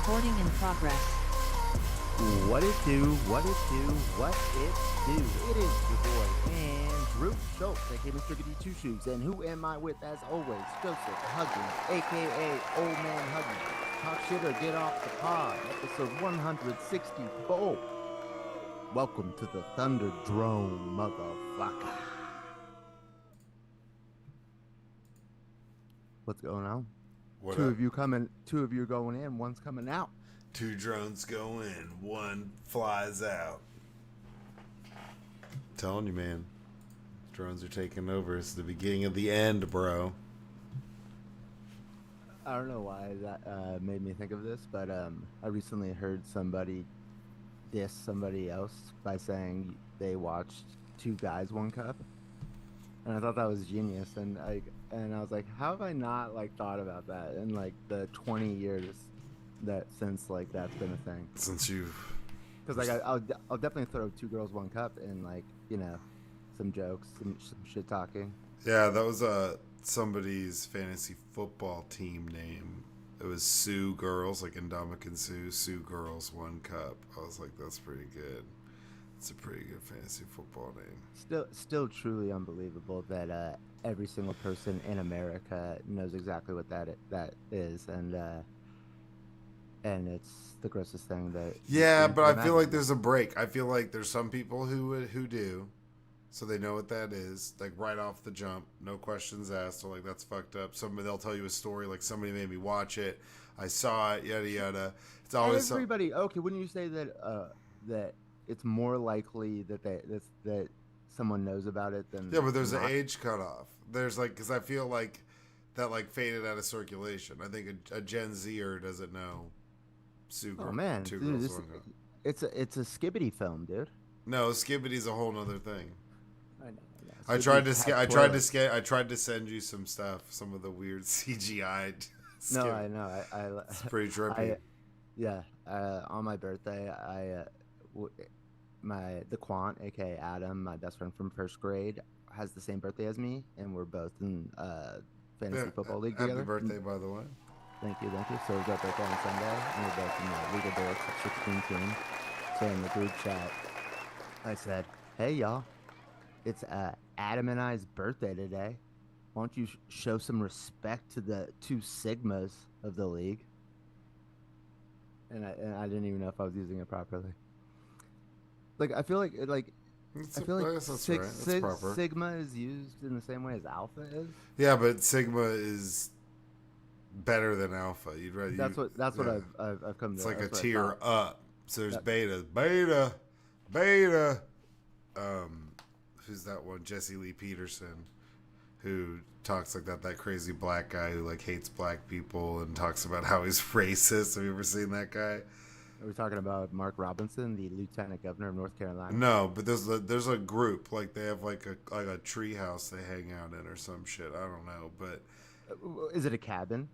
Recording in progress. What it do, what it do, what it do. It is your boy, Andrew Schultz, aka Mr. Goody Two Shoes. And who am I with, as always? Joseph Huggins, aka Old Man Huggie. Talk shit or get off the pod, episode 164. Welcome to the Thunder Drone, motherfucker. What's going on? What Two up? of you coming, two of you going in, one's coming out. 2 drones go in, 1 flies out. Telling you, man. Drones are taking over. It's the beginning of the end, bro. I don't know why that made me think of this, but I recently heard somebody diss somebody else by saying they watched 2 Guys, 1 Cup, and I thought that was genius. And I was like, how have I not thought about that in the 20 years that since that's been a thing? Since you've... Because I'll definitely throw 2 Girls, 1 Cup and some jokes, some shit talking. Yeah, that was somebody's fantasy football team name. It was Sioux Girls, like Indomitian Sioux Girls 1 Cup. I was like, that's pretty good. It's a pretty good fantasy football name. Still truly unbelievable that every single person in America knows exactly what that is, and it's the grossest thing that. Yeah, but I feel like there's a break. I feel like there's some people who do, so they know what that is, like right off the jump, no questions asked. So that's fucked up. They'll tell you a story, like somebody made me watch it, I saw it, yada yada. It's always everybody. Okay, wouldn't you say that that it's more likely that someone knows about it than? Yeah, but there's an age cutoff. There's because I feel like that faded out of circulation. I think a Gen Zer doesn't know. Oh man, Two dude, Girls, 1 Cup. it's a skibbity film, dude. No, Skibbity's a whole nother thing. I know. I tried to send you some stuff, some of the weird CGI. No, I know. It's pretty trippy. On my birthday, the Quant, aka Adam, my best friend from first grade, has the same birthday as me, and we're both in fantasy football league together. Happy birthday, by the way. Thank you. So it was our birthday on Sunday, and we're both in the League of Dorks 16 team. So in the group chat, I said, "Hey y'all, it's Adam and I's birthday today. Why don't you show some respect to the 2 Sigmas of the league?" And I didn't even know if I was using it properly. I feel like Sigma is used in the same way as Alpha is. Yeah, but Sigma is better than Alpha. That's what I've come to. It's like a tier up. So there's beta. Who's that one? Jesse Lee Peterson, who talks like that crazy black guy who hates black people and talks about how he's racist. Have you ever seen that guy? Are we talking about Mark Robinson, the Lieutenant Governor of North Carolina? No, but there's a group, they have a tree house they hang out in or some shit. I don't know, but is it a cabin?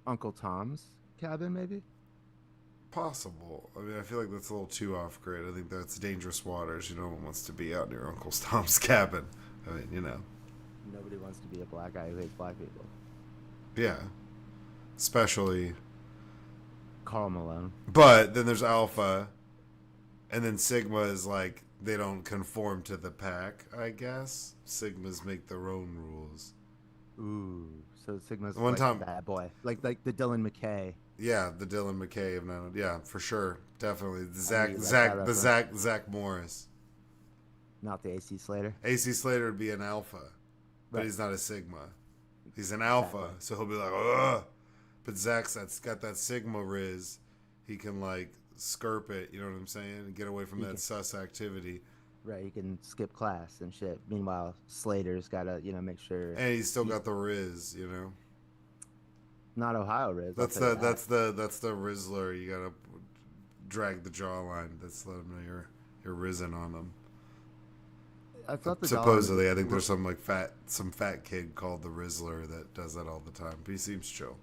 Uncle Tom's cabin, maybe? Possible. I mean, I feel like that's a little too off grid. I think that's dangerous waters. No one wants to be out near Uncle Tom's cabin. I mean, Nobody wants to be a black guy who hates black people. Yeah. Especially Karl Malone. But then there's Alpha, and then Sigma is they don't conform to the pack, I guess. Sigmas make their own rules. Ooh, so Sigma's One time, a bad boy. Like the Dylan McKay. Yeah, the Dylan McKay of 9. Yeah, for sure. Definitely. Zach Morris. Not the AC Slater. AC Slater would be an Alpha, but he's not a Sigma. He's an Alpha, so he'll be like, ugh. But Zach's got that Sigma riz. He can skirp it, you know what I'm saying? And get away from sus activity. Right, he can skip class and shit. Meanwhile, Slater's gotta, make sure. And he's still got the riz, Not Ohio riz. That's the Rizzler. You gotta drag the jawline. That's let him know you're risen on them. I thought supposedly, I think there's some fat kid called the Rizzler that does that all the time. But he seems chill.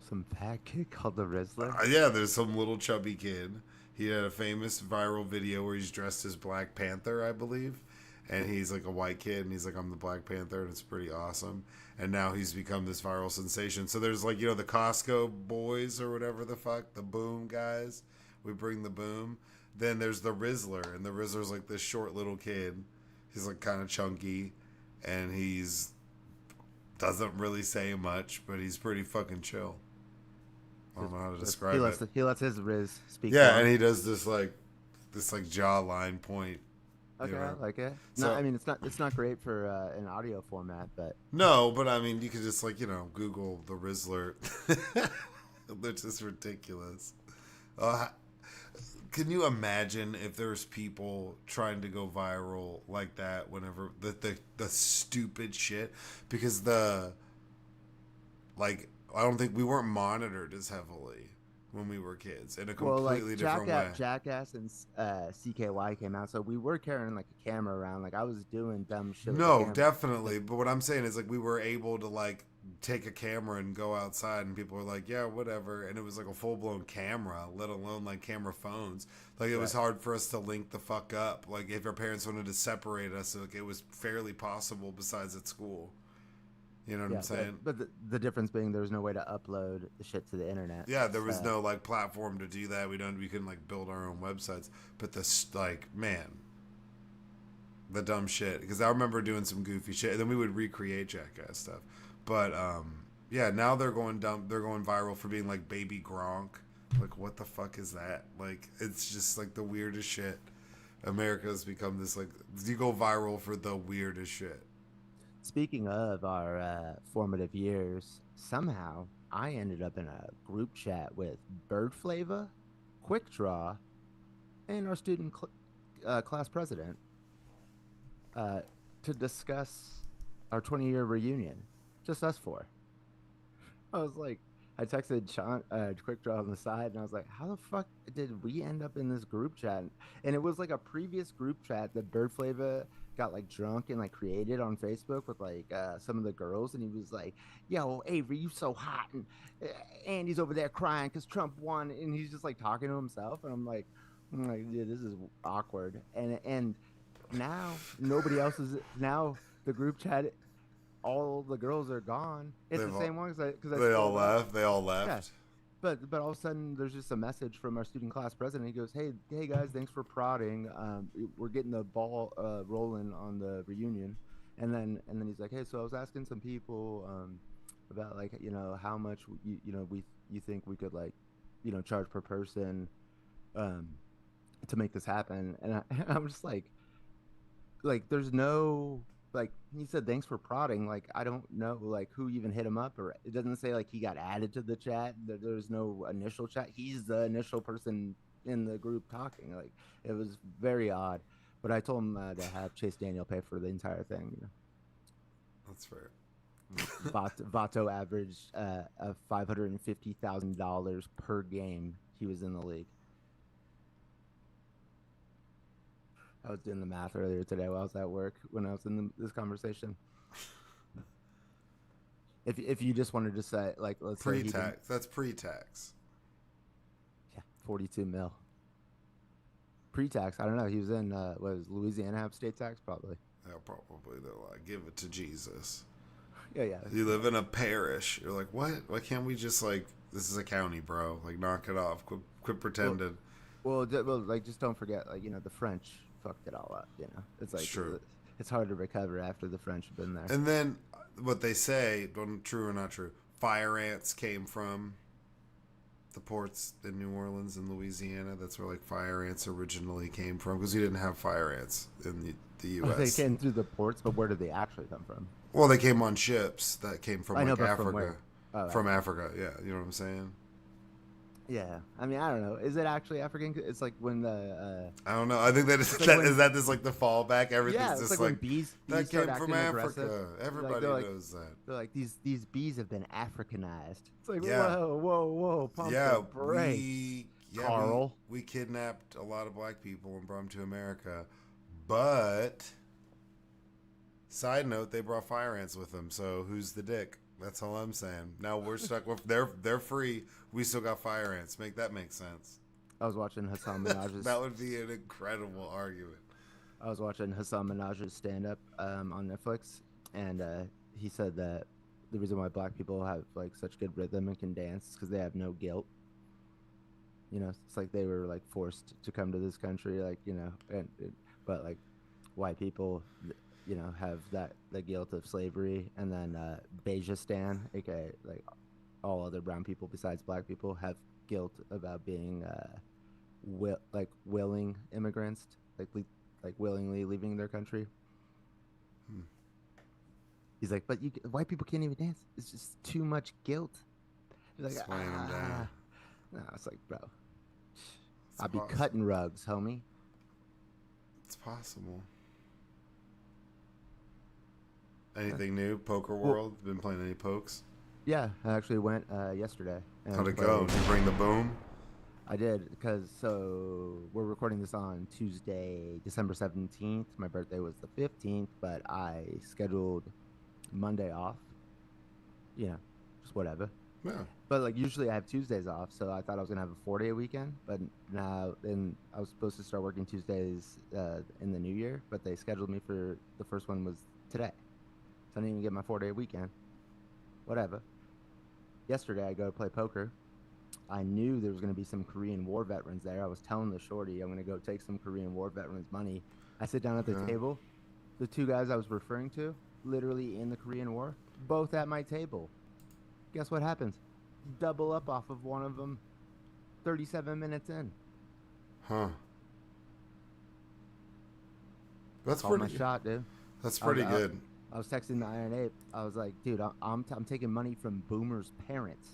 Some fat kid called the Rizzler? Yeah, there's some little chubby kid. He had a famous viral video where he's dressed as Black Panther, I believe, and he's like a white kid, and he's like, I'm the Black Panther, and it's pretty awesome. And now he's become this viral sensation. So there's like, the Costco boys or whatever the fuck, the Boom guys. We bring the boom. Then there's the Rizzler, and the Rizzler's like this short little kid. He's like kind of chunky, and he's doesn't really say much, but he's pretty fucking chill. I don't know how to describe it. He lets his Riz speak. Yeah, and he does this like jawline point. Okay, I like it. So, no, I mean it's not great for an audio format, but no, but I mean you could just like Google the Rizzler. They're just ridiculous. Can you imagine if there's people trying to go viral like that whenever the stupid shit? Because I don't think we weren't monitored as heavily when we were kids in a completely different way. Jackass and CKY came out, so we were carrying like a camera around. Like I was doing dumb shit. No, definitely. But what I'm saying is like we were able to like take a camera and go outside, and people were like, yeah, whatever. And it was like a full blown camera, let alone like camera phones. Like it was hard for us to link the fuck up. Like if our parents wanted to separate us, like it was fairly possible besides at school. You know what I'm saying? But the difference being there was no way to upload the shit to the internet. Yeah, there was no like platform to do that. We couldn't like build our own websites. But the dumb shit. Because I remember doing some goofy shit, and then we would recreate Jackass stuff. But yeah, now they're going dumb. They're going viral for being like Baby Gronk. Like what the fuck is that? Like it's just like the weirdest shit. America's become this like you go viral for the weirdest shit. Speaking of our formative years, somehow I ended up in a group chat with Bird Flava, Quick Draw, and our student class president to discuss our 20-year reunion. Just us four. I was like, I texted Sean, Quick Draw on the side, and I was like, how the fuck did we end up in this group chat? And it was like a previous group chat that Bird Flava got like drunk and like created on Facebook with like some of the girls, and he was like, yo, Avery, you so hot, and Andy's over there crying because Trump won, and he's just like talking to himself, and I'm like, dude, this is awkward. And now nobody else is, now the group chat, all the girls are gone. It's the same one because they all left. They all left. Yeah. But all of a sudden, there's just a message from our student class president. He goes, "Hey guys, thanks for prodding. We're getting the ball rolling on the reunion." And then he's like, "Hey, so I was asking some people about like how much you think we could like charge per person to make this happen." And I'm just like there's no. Like he said, thanks for prodding. Like I don't know, like who even hit him up, or it doesn't say like he got added to the chat. There's no initial chat. He's the initial person in the group talking. Like it was very odd. But I told him to have Chase Daniel pay for the entire thing. That's fair. Vato averaged $550,000 per game he was in the league. I was doing the math earlier today while I was at work when I was in this conversation. If you just wanted to say like let's pre-tax, that's pre-tax. Yeah, 42 mil. Pre-tax, I don't know. He was in was Louisiana have state tax probably. Yeah, probably. They're like, give it to Jesus. Yeah. You live in a parish. You're like, what? Why can't we just like this is a county, bro? Like, knock it off. Quit pretending. Well, like just don't forget, like the French fucked it all up. It's like true. It's hard to recover after the French have been there. And then what they say, true or not true, fire ants came from the ports in New Orleans and Louisiana. That's where like fire ants originally came from because you didn't have fire ants in the U.S. They came through the ports, but where did they actually come from? Well, they came on ships that came from Africa. From where? From Africa, yeah. You know what I'm saying? Yeah, I mean, I don't know. Is it actually African? It's like when the I don't know. I think that is that this like the fallback. Everything's just like when bees that came start from acting Africa. aggressive. Everybody knows that. They're like these bees have been Africanized. It's like whoa, pump the brakes, Carl. We kidnapped a lot of black people and brought them to America, but side note, they brought fire ants with them. So who's the dick? That's all I'm saying. Now we're stuck with they're free. We still got fire ants. Make that make sense. I was watching Hassan Minaj's. That would be an incredible argument. I was watching Hassan Minaj's stand-up on Netflix, and he said that the reason why black people have like such good rhythm and can dance is because they have no guilt. You know, it's like they were like forced to come to this country, like but like white people, have that the guilt of slavery, and then Bejistan, aka like all other brown people besides black people, have guilt about being willing immigrants, like willingly leaving their country. Hmm. He's like, but white people can't even dance. It's just too much guilt. He's like, Just weighing them down. no, it's like, bro, It's I'll be possible. cutting rugs, homie. It's possible. Anything new? Poker world? Been playing any pokes? Yeah, I actually went yesterday. And How'd it go? Did you bring the boom? I did, because so we're recording this on Tuesday, December 17th. My birthday was the 15th, but I scheduled Monday off. Just whatever. Yeah. But like usually I have Tuesdays off, so I thought I was gonna have a 4-day weekend. But now, then I was supposed to start working Tuesdays in the new year, but they scheduled me for the first one was today, so I didn't even get my 4-day weekend. Whatever. Yesterday I go to play poker. I knew there was going to be some Korean War veterans there. I was telling the shorty I'm going to go take some Korean War veterans money. I sit down at the table. The two guys I was referring to, literally in the Korean War, both at my table. Guess what happens? Double up off of one of them 37 minutes in. Huh. That's Called pretty my shot, dude. That's pretty good. I was texting the Iron Ape. I was like, dude, I'm taking money from Boomer's parents.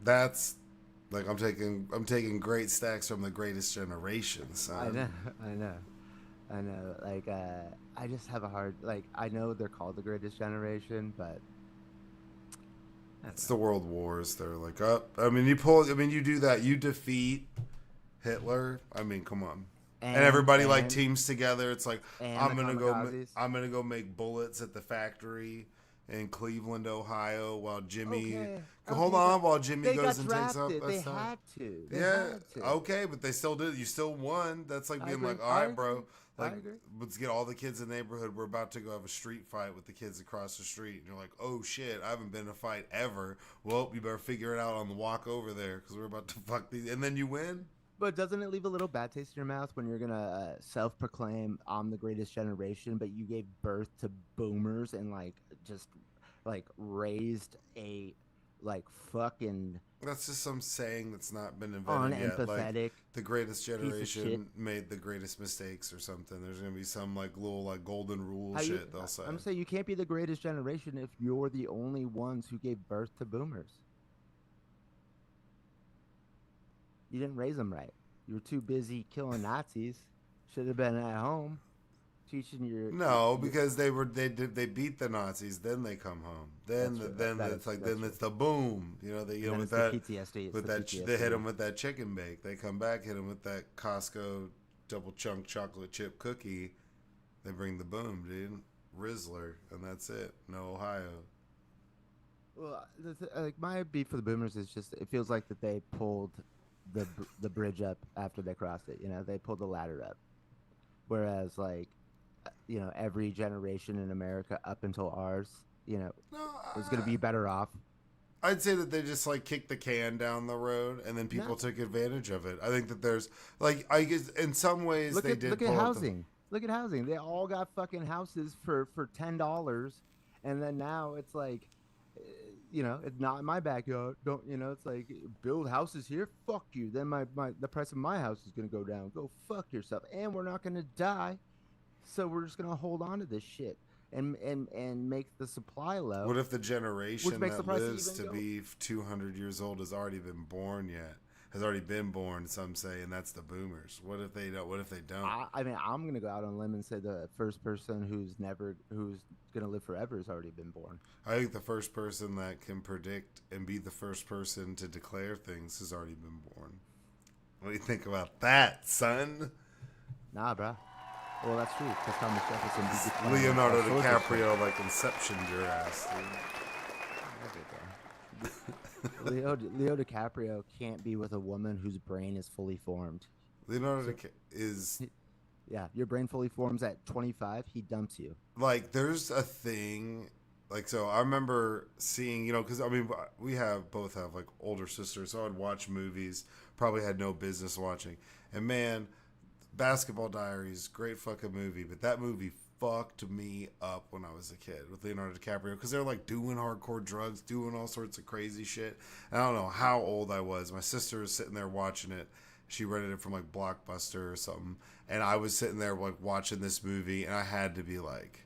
That's like I'm taking great stacks from the greatest generation, son. I know. Like, I just have a hard, like, I know they're called the greatest generation, but It's the world wars. They're like, you do that. You defeat Hitler. I mean, come on. And everybody like teams together. It's like I'm gonna go make bullets at the factory in Cleveland, Ohio, while Jimmy. While Jimmy goes and takes up. They had to. Okay, but they still did. You still won. That's like being like, all right, bro. Like, let's get all the kids in the neighborhood. We're about to go have a street fight with the kids across the street. And you're like, oh shit, I haven't been in a fight ever. Well, you better figure it out on the walk over there because we're about to fuck these. And then you win. But doesn't it leave a little bad taste in your mouth when you're gonna self-proclaim I'm the greatest generation, but you gave birth to boomers and just raised a fucking. That's just some saying that's not been invented yet. Like the greatest generation made the greatest mistakes or something. There's gonna be some little golden rule shit they'll say. I'm saying you can't be the greatest generation if you're the only ones who gave birth to boomers. You didn't raise them right. You were too busy killing Nazis. Should have been at home teaching your. No, because they beat the Nazis, then they come home. Then it's the boom. They hit them with that PTSD. They hit them with that chicken bake. They come back, hit them with that Costco double chunk chocolate chip cookie. They bring the boom, dude. Rizzler, and that's it. No Ohio. Well, my beef for the boomers is just it feels like that they pulled the bridge up after they crossed it. They pulled the ladder up, whereas every generation in America up until ours, was going to be better off. I'd say that they just kicked the can down the road, and then people took advantage of it. I think that there's I guess in some ways they did. Look at housing. Look at housing. They all got fucking houses for $10, and then now it's like. It's not in my backyard. Don't it's like build houses here. Fuck you. Then the price of my house is gonna go down. Go fuck yourself. And we're not gonna die, so we're just gonna hold on to this shit and make the supply low. What if the generation that lives to be 200 years old has already been born yet? Has already been born, some say, and that's the boomers. What if they don't? I'm gonna go out on a limb and say the first person who's gonna live forever has already been born. I think the first person that can predict and be the first person to declare things has already been born. What do you think about that, son? Nah, bro. Well, that's true. Because Thomas Jefferson. Leonardo DiCaprio inceptioned your ass, dude. Leo DiCaprio can't be with a woman whose brain is fully formed. Leonardo is Yeah, your brain fully forms at 25. He dumps you. Like there's a thing like so I remember seeing, because I mean we have both have like older sisters, so I'd watch movies probably had no business watching. And man, Basketball Diaries, great fucking movie, but that movie fucked me up when I was a kid with Leonardo DiCaprio because they're like doing hardcore drugs, doing all sorts of crazy shit. And I don't know how old I was. My sister was sitting there watching it. She rented it from like Blockbuster or something, and I was sitting there like watching this movie, and I had to be like,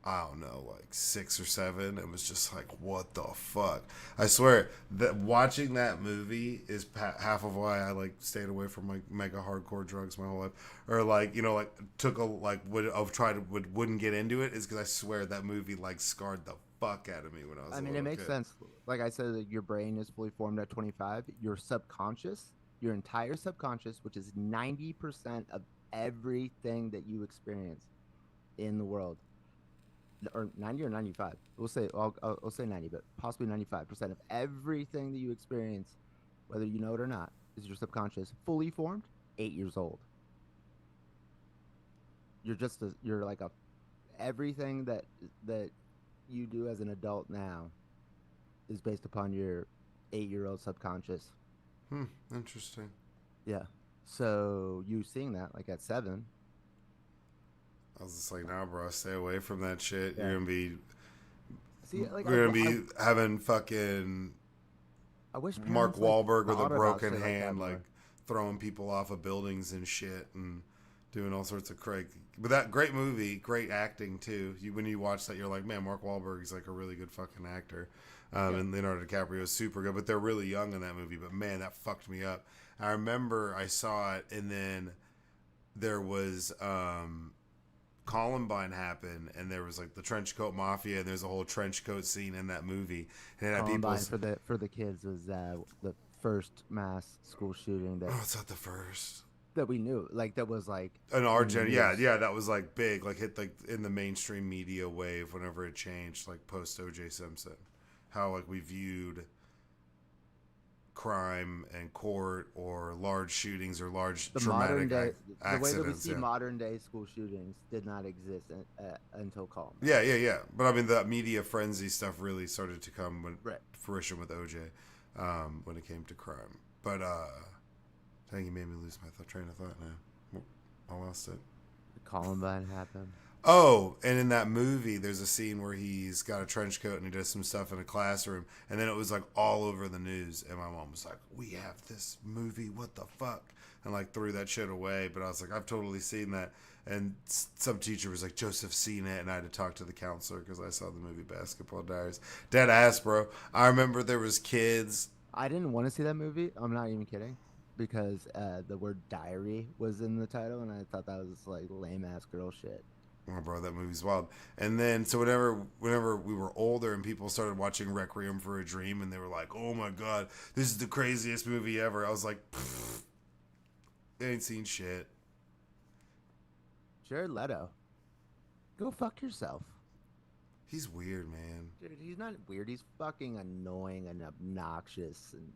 I don't know, like 6 or 7. It was just like, what the fuck? I swear that watching that movie is half of why I like stayed away from like mega hardcore drugs my whole life, or like like took a like would have tried to wouldn't get into it is because I swear that movie like scarred the fuck out of me when I was I a mean, it little makes kid. sense. Like I said, that your brain is fully formed at 25. Your subconscious, your entire subconscious, which is 90% of everything that you experience in the world, or 90 or 95. I'll say 90, but possibly 95% of everything that you experience, whether you know it or not, is your subconscious fully formed 8 years old. You're like a everything that you do as an adult now is based upon your 8 year old subconscious. Interesting. Yeah. So you seeing that like at 7. I was just like, nah, bro, stay away from that shit. Yeah. You're gonna be See, like you're gonna be having fucking I wish Mark parents like Wahlberg with a thought about broken shit like that hand, like more. throwing people off of buildings and shit, and doing all sorts of crazy. But that great movie, great acting too. When you watch that, you're like, man, Mark Wahlberg is like a really good fucking actor, Yeah. and Leonardo DiCaprio is super good. But they're really young in that movie. But man, that fucked me up. I remember I saw it, and then there was Columbine happened, and there was like the trench coat mafia, and there's a whole trench coat scene in that movie, and it had people. Columbine for the kids was the first mass school shooting Oh, it's not the first. that we knew, like that was like An our in the gen, news. yeah, that was like big, like hit like in the mainstream media wave whenever it changed, like post OJ Simpson, how like we viewed crime and court or large shootings or large The modern traumatic day, the way that we accidents. see Yeah, modern day school shootings did not exist until Columbine. yeah. But I mean, the media frenzy stuff really started to come when Right. fruition with OJ, when it came to crime. But dang, you made me lose my train of thought now. I lost it. Columbine happened. Oh, and in that movie, there's a scene where he's got a trench coat and he does some stuff in a classroom, and then it was like all over the news, and my mom was like, "We have this movie, what the fuck?" and like threw that shit away. But I was like, "I've totally seen that." And some teacher was like, "Joseph's seen it," and I had to talk to the counselor because I saw the movie Basketball Diaries. Dead ass, bro. I remember there was kids. I didn't want to see that movie. I'm not even kidding, because the word diary was in the title, and I thought that was like lame ass girl shit. Oh, bro, that movie's wild. And then, so whenever we were older and people started watching Requiem for a Dream, and they were like, "Oh my god, this is the craziest movie ever," I was like, "They ain't seen shit." Jared Leto, go fuck yourself. He's weird, man. Dude, he's not weird. He's fucking annoying and obnoxious and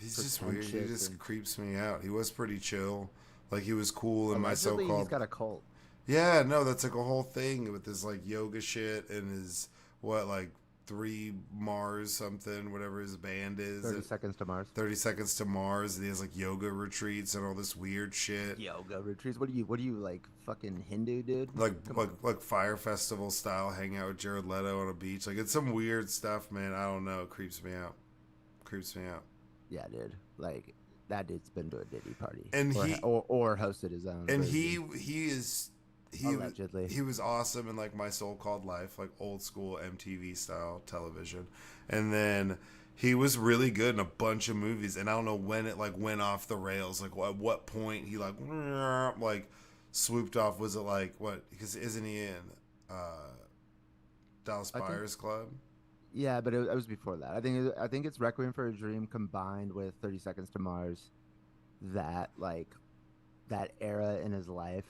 He's just weird. He pretentious. just And creeps me out. He was pretty chill, like he was cool in my allegedly, he's so-called. got a cult. Yeah, no, that's like a whole thing with his like yoga shit and his what like 3 Mars something, whatever his band is. 30 Seconds to Mars. 30 Seconds to Mars, and he has like yoga retreats and all this weird shit. Yoga retreats. What are you like fucking Hindu, dude? Like Come like on. like Fire Festival style, hang out with Jared Leto on a beach. Like it's some weird stuff, man. I don't know. It creeps me out. Creeps me out. Yeah, dude. Like that dude's been to a Diddy party, And or hosted his own. and version, he is allegedly. he was awesome in like My So-Called Life, like old school MTV style television. And then he was really good in a bunch of movies, and I don't know when it like went off the rails. Like at what point he like swooped off. Was it like what? Because isn't he in Dallas I think. Buyers Club? Yeah, but it was before that. I think it's Requiem for a Dream combined with 30 Seconds to Mars. That like that era in his life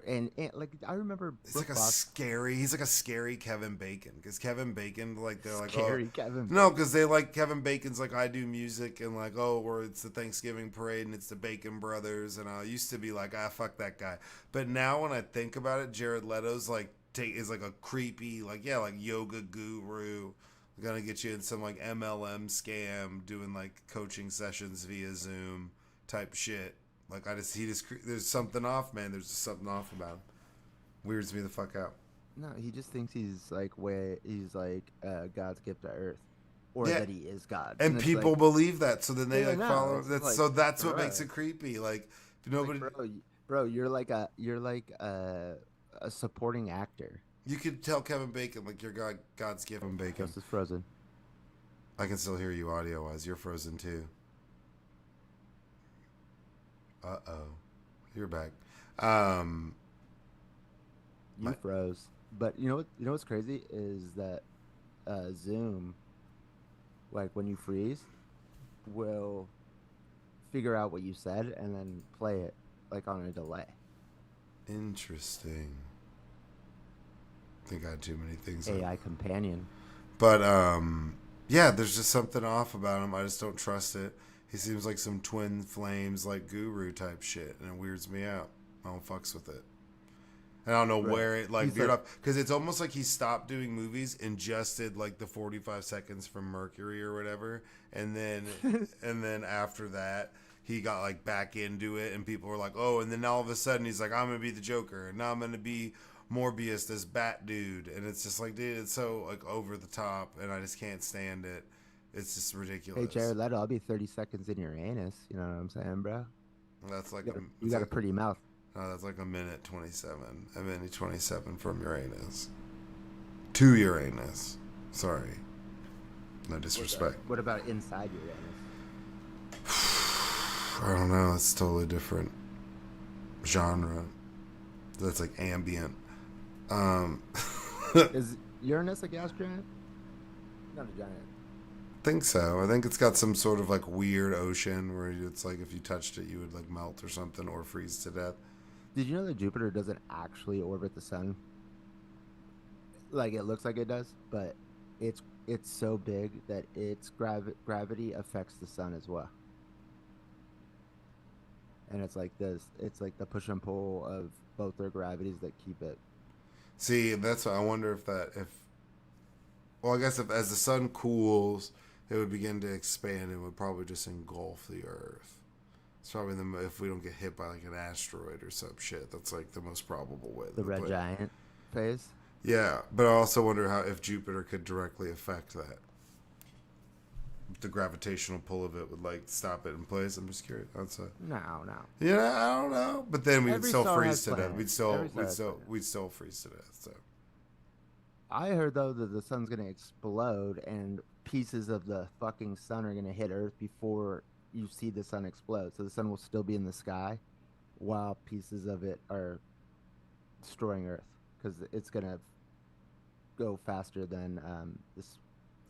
And like I remember He's Brooke like a Fox, scary. He's like a scary Kevin Bacon because Kevin Bacon, like they're like, oh scary Kevin. no, because they like Kevin Bacon's like I do music and like oh, or it's the Thanksgiving parade and it's the Bacon Brothers and I used to be like fuck that guy, but now when I think about it, Jared Leto's like is like a creepy like like yoga guru, gonna get you in some like MLM scam doing like coaching sessions via Zoom type shit. Like there's something off, man. There's just something off about him. Weirds me the fuck out. No, he just thinks he's like God's gift to Earth, or Yeah, that he is God, and it's people like, believe that, so then they yeah, like no, follow. it's That's like, so that's what bro, makes it creepy. Like like nobody, bro, you're like a supporting actor. you could tell Kevin Bacon like you're God's given Bacon. Ghost is frozen. I can still hear you audio wise. You're frozen too. You're back. Um, You froze. But you know what's crazy is that Zoom, like when you freeze, will figure out what you said and then play it like on a delay. Interesting. I think I had too many things. AI companion. But yeah, there's just something off about him. I just don't trust it. He seems like some twin flames, like guru type shit, and it weirds me out. I don't fucks with it. And I don't know where it like veered off because it's almost like he stopped doing movies and just did like the 45 seconds from Mercury or whatever, and then and then after that he got like back into it, and people were like, oh, and then all of a sudden he's like, I'm gonna be the Joker, and now I'm gonna be Morbius, this Bat dude, and it's just like, dude, it's so like over the top, and I just can't stand it. It's just ridiculous. Hey, Jared Leto, I'll be 30 seconds in your anus. You know what I'm saying, bro? That's like you got a pretty mouth. No, that's like a minute 27. A minute 27 from Uranus. To Uranus. Sorry. No disrespect. What about inside your anus? I don't know. It's totally different genre. That's like ambient. Is Uranus a gas giant? Not a giant. Think so. I think it's got some sort of like weird ocean where it's like if you touched it, you would like melt or something or freeze to death. Did you know that Jupiter doesn't actually orbit the sun? Like it looks like it does, but it's so big that its gravity affects the sun as well. And it's like this. It's like the push and pull of both their gravities that keep it. See, that's what I wonder well, I guess if as the sun cools, it would begin to expand and would probably just engulf the Earth. It's probably if we don't get hit by like an asteroid or some shit. That's like the most probable way. The red giant phase. Yeah, but I also wonder if Jupiter could directly affect that. The gravitational pull of it would like stop it in place. I'm just curious. No. Yeah, I don't know. But then we'd still freeze to death. We'd still freeze to death. So. I heard though that the sun's gonna explode and pieces of the fucking sun are gonna hit Earth before you see the sun explode. So the sun will still be in the sky while pieces of it are destroying Earth because it's gonna go faster than the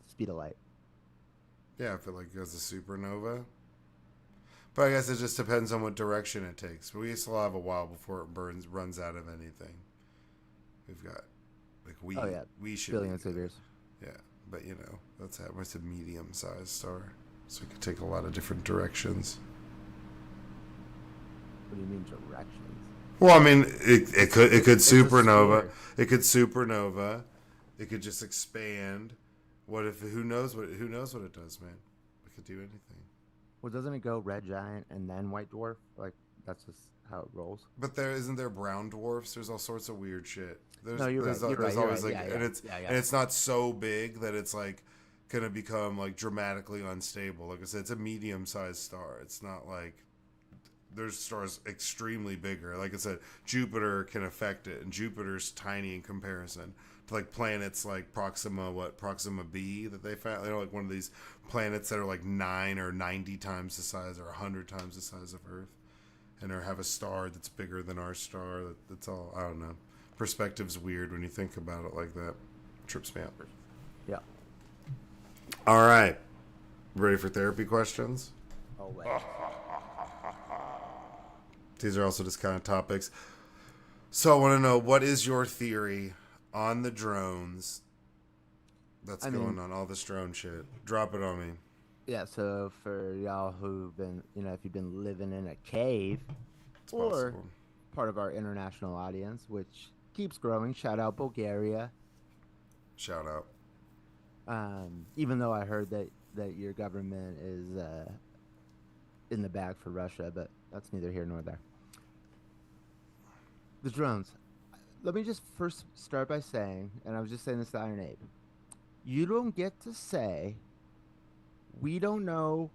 speed of light. Yeah, I feel like it goes a supernova. But I guess it just depends on what direction it takes. We still have a while before it runs out of anything. We've got we should billions of years. Yeah, but that's how it's a medium-sized star, so it could take a lot of different directions. What do you mean directions? Well, I mean it could supernova. It could supernova. It could just expand. What if? Who knows what it does, man? It could do anything. Well, doesn't it go red giant and then white dwarf? Like that's just how it rolls. But isn't there brown dwarfs? There's all sorts of weird shit. You're right. And it's not so big that it's like gonna become like dramatically unstable. Like I said, it's a medium-sized star. It's not like there's stars extremely bigger. Like I said, Jupiter can affect it, and Jupiter's tiny in comparison to like planets like Proxima B that they found. Like one of these planets that are like 9 or 90 times the size or 100 times the size of Earth, and have a star that's bigger than our star. That's all. I don't know. Perspective's weird when you think about it like that. It trips me out. Yeah. All right. Ready for therapy questions? Always. These are also just kind of topics. So I want to know, what is your theory on the drones that's I mean, going on, all this drone shit? Drop it on me. yeah. So for y'all who've been, if you've been living in a cave, It's or possible. part of our international audience, which keeps growing. Shout out Bulgaria. Shout out. Even though I heard that your government is in the bag for Russia, but that's neither here nor there. The drones. Let me just first start by saying, and I was just saying this to Iron Ape, you don't get to say we don't know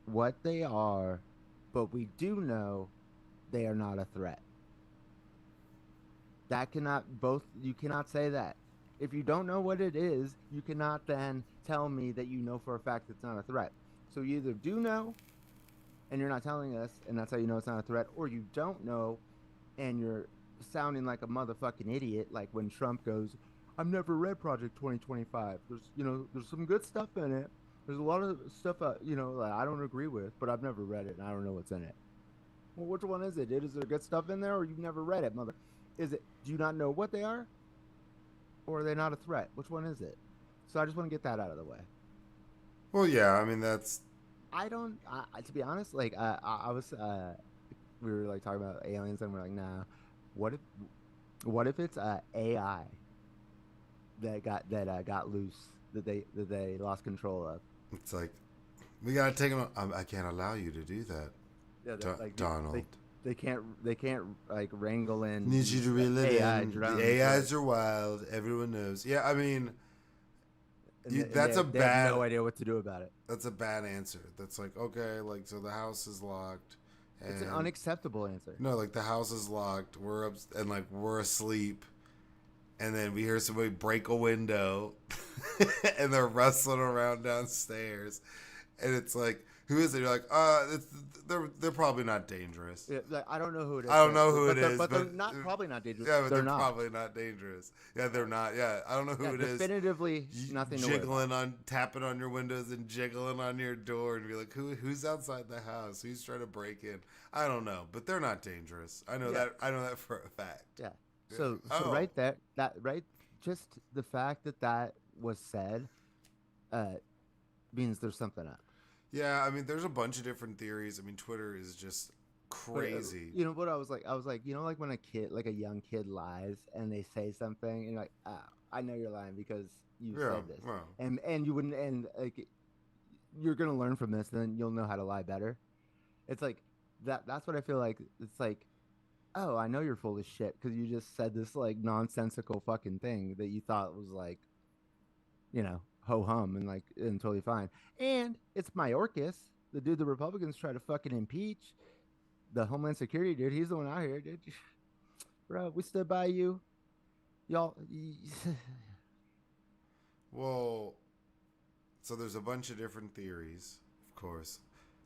what they are, but we do know they are not a threat. That cannot both. You cannot say that. If you don't know what it is, you cannot then tell me that you know for a fact it's not a threat. So you either do know and you're not telling us, and that's how you know it's not a threat, or you don't know and you're sounding like a motherfucking idiot, like when Trump goes, "I've never read Project 2025. There's some good stuff in it. There's a lot of stuff that I don't agree with, but I've never read it and I don't know what's in it." Well, which one is it? Is there good stuff in there, or you've never read it, mother? Is it? Do you not know what they are, or are they not a threat? Which one is it? So I just want to get that out of the way. Well, yeah, I mean, that's. I don't. To be honest, like I was, we were like talking about aliens, and we're like, nah. What if, what if it's AI that got loose, that they lost control of? It's like, we gotta take them. I can't allow you to do that, Yeah, like Donald. they can't like wrangle in Need you to these reel it AI in. drones. The AIs are wild. Everyone knows. Yeah, I mean, that's a they have bad. no idea what to do about it. That's a bad answer. That's like, okay, like, so the house is locked, It's an and unacceptable answer. no, like, the house is locked. We're up and like we're asleep, and then we hear somebody break a window, and they're rustling around downstairs, and it's like, who is it? You're like, they're probably not dangerous. Yeah, like, I don't know who it is. I don't know who it is, but they're not probably not dangerous. Yeah, but they're not. probably not dangerous. Yeah, they're not. Yeah, I don't know who it is. Definitively nothing to worry about. Jiggling on, tapping on your windows and jiggling on your door, and be like, who's outside the house? Who's trying to break in? I don't know, but they're not dangerous. I know that. I know that for a fact. Yeah. So right there, just the fact that was said, means there's something up. Yeah, I mean, there's a bunch of different theories. I mean, Twitter is just crazy. You know what I was like? Like when like a young kid lies and they say something, and you're like, I know you're lying because you said this, and you wouldn't, and like you're gonna learn from this, and then you'll know how to lie better. It's like that's what I feel like. It's like, oh, I know you're full of shit because you just said this like nonsensical fucking thing that you thought was like, ho hum and totally fine. And it's Mayorkas, the dude the Republicans try to fucking impeach, the Homeland Security dude. He's the one out here, dude. Bro, we stood by you, y'all. Well, so there's a bunch of different theories, of course.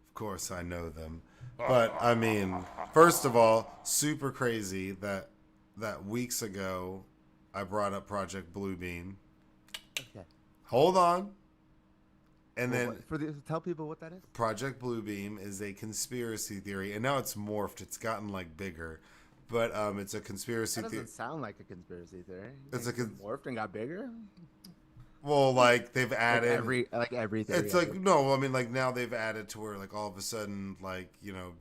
Of course, I know them. But, I mean, first of all, super crazy that weeks ago I brought up Project Bluebeam. Okay. Hold on. And then tell people what that is. Project Bluebeam is a conspiracy theory, and now it's morphed. It's gotten like bigger, but it's a conspiracy theory. That doesn't sound like a conspiracy theory. It's morphed and got bigger. Well, like they've added everything. It's like no, I mean like now they've added to where like all of a sudden like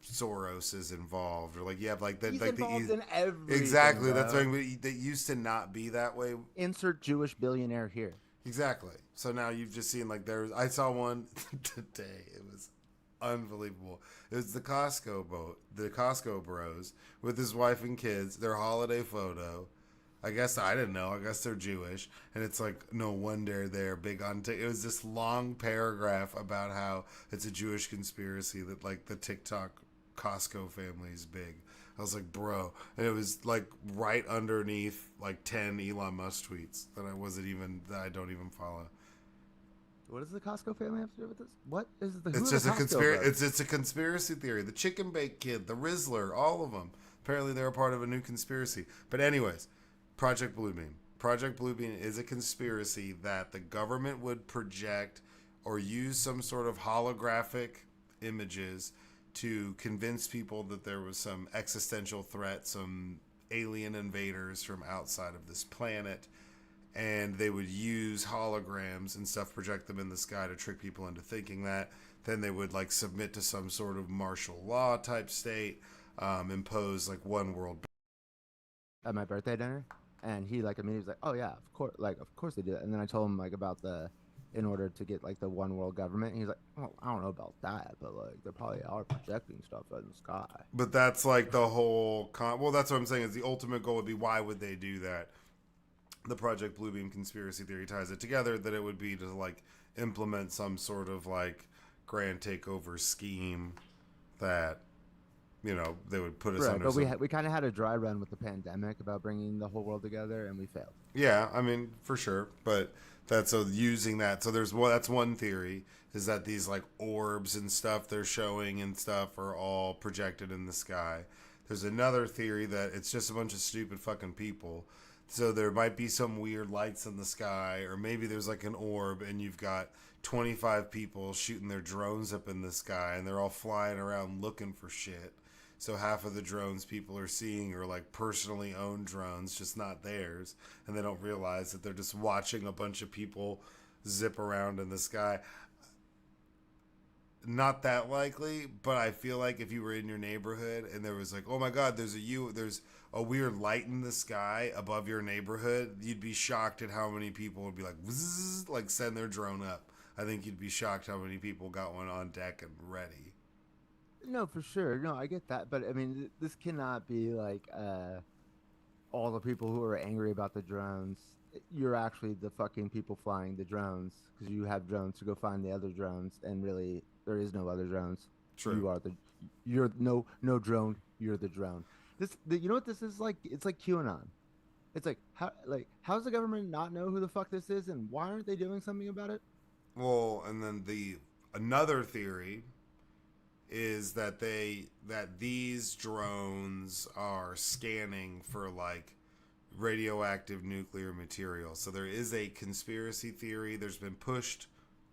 Soros is involved, or like you have like He's like involved in everything. Exactly, bro. that's why that used to not be that way. Insert Jewish billionaire here. Exactly. So now you've just seen like I saw one today. It was unbelievable. It was the Costco bros with his wife and kids. Their holiday photo. I guess I didn't know. I guess they're Jewish, and it's like no wonder they're big on. It was this long paragraph about how it's a Jewish conspiracy that like the TikTok Costco family is big. I was like, bro, and it was like right underneath like 10 Elon Musk tweets that I don't even follow. What does the Costco family have to do with this? What is the? It's just a conspiracy. It's a conspiracy theory. The Chicken Bake Kid, the Rizzler, all of them. Apparently, they're a part of a new conspiracy. But anyways. Project Bluebeam. Project Bluebeam is a conspiracy that the government would project or use some sort of holographic images to convince people that there was some existential threat, some alien invaders from outside of this planet, and they would use holograms and stuff, project them in the sky to trick people into thinking that. Then they would like submit to some sort of martial law type state, impose like one world. At my birthday dinner, and he like immediately was like, "Oh yeah, of course they do that." And then I told him like about in order to get like the one world government. And he's like, "Well, I don't know about that, but like they probably are projecting stuff in the sky." But that's like the whole well, that's what I'm saying is the ultimate goal would be, why would they do that? The Project Bluebeam conspiracy theory ties it together, that it would be to like implement some sort of like grand takeover scheme that, you know, they would put us Right, under but some... we kind of had a dry run with the pandemic about bringing the whole world together, and we failed. Yeah, I mean, for sure. But that's so using that. So there's that's one theory, is that these like orbs and stuff they're showing and stuff are all projected in the sky. There's another theory that it's just a bunch of stupid fucking people. So there might be some weird lights in the sky, or maybe there's like an orb and you've got 25 people shooting their drones up in the sky and they're all flying around looking for shit. So half of the drones people are seeing are like personally owned drones, just not theirs. And they don't realize that they're just watching a bunch of people zip around in the sky. Not that likely, but I feel like if you were in your neighborhood and there was like, oh my God, there's a weird light in the sky above your neighborhood, you'd be shocked at how many people would be like, Vzz, like send their drone up. I think you'd be shocked how many people got one on deck and ready. No, for sure. No, I get that, but I mean, this cannot be like all the people who are angry about the drones. You're actually the fucking people flying the drones because you have drones to go find the other drones, and really, there is no other drones. True. You're no drone. You're the drone. You know what this is like? It's like QAnon. It's like how's the government not know who the fuck this is, and why aren't they doing something about it? Well, and then another theory is that these drones are scanning for like radioactive nuclear material. So there is a conspiracy theory. There's been pushed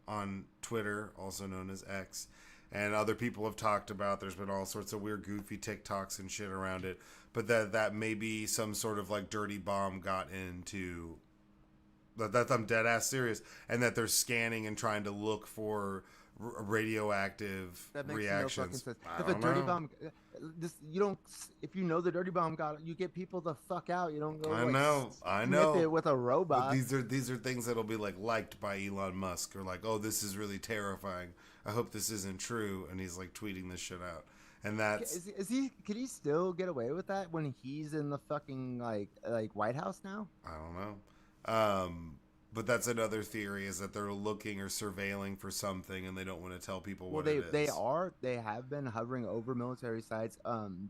on Twitter, also known as X, and other people have talked about. There's been all sorts of weird, goofy TikToks and shit around it. But that maybe some sort of like dirty bomb got into. That I'm dead ass serious, and that they're scanning and trying to look for radioactive That makes reactions. no fucking sense. I If don't a dirty know. bomb, you don't. If you know the dirty bomb got it, you get people the fuck out. You don't go. I Like, know, I sniff know. it with a But robot. these are things that'll be like liked by Elon Musk, or like, oh, this is really terrifying. I hope this isn't true, and he's like tweeting this shit out, and that's Is he? Can he still get away with that when he's in the fucking like White House now? I don't know. But that's another theory, is that they're looking or surveilling for something, and they don't want to tell people Well, what it is. they have been hovering over military sites.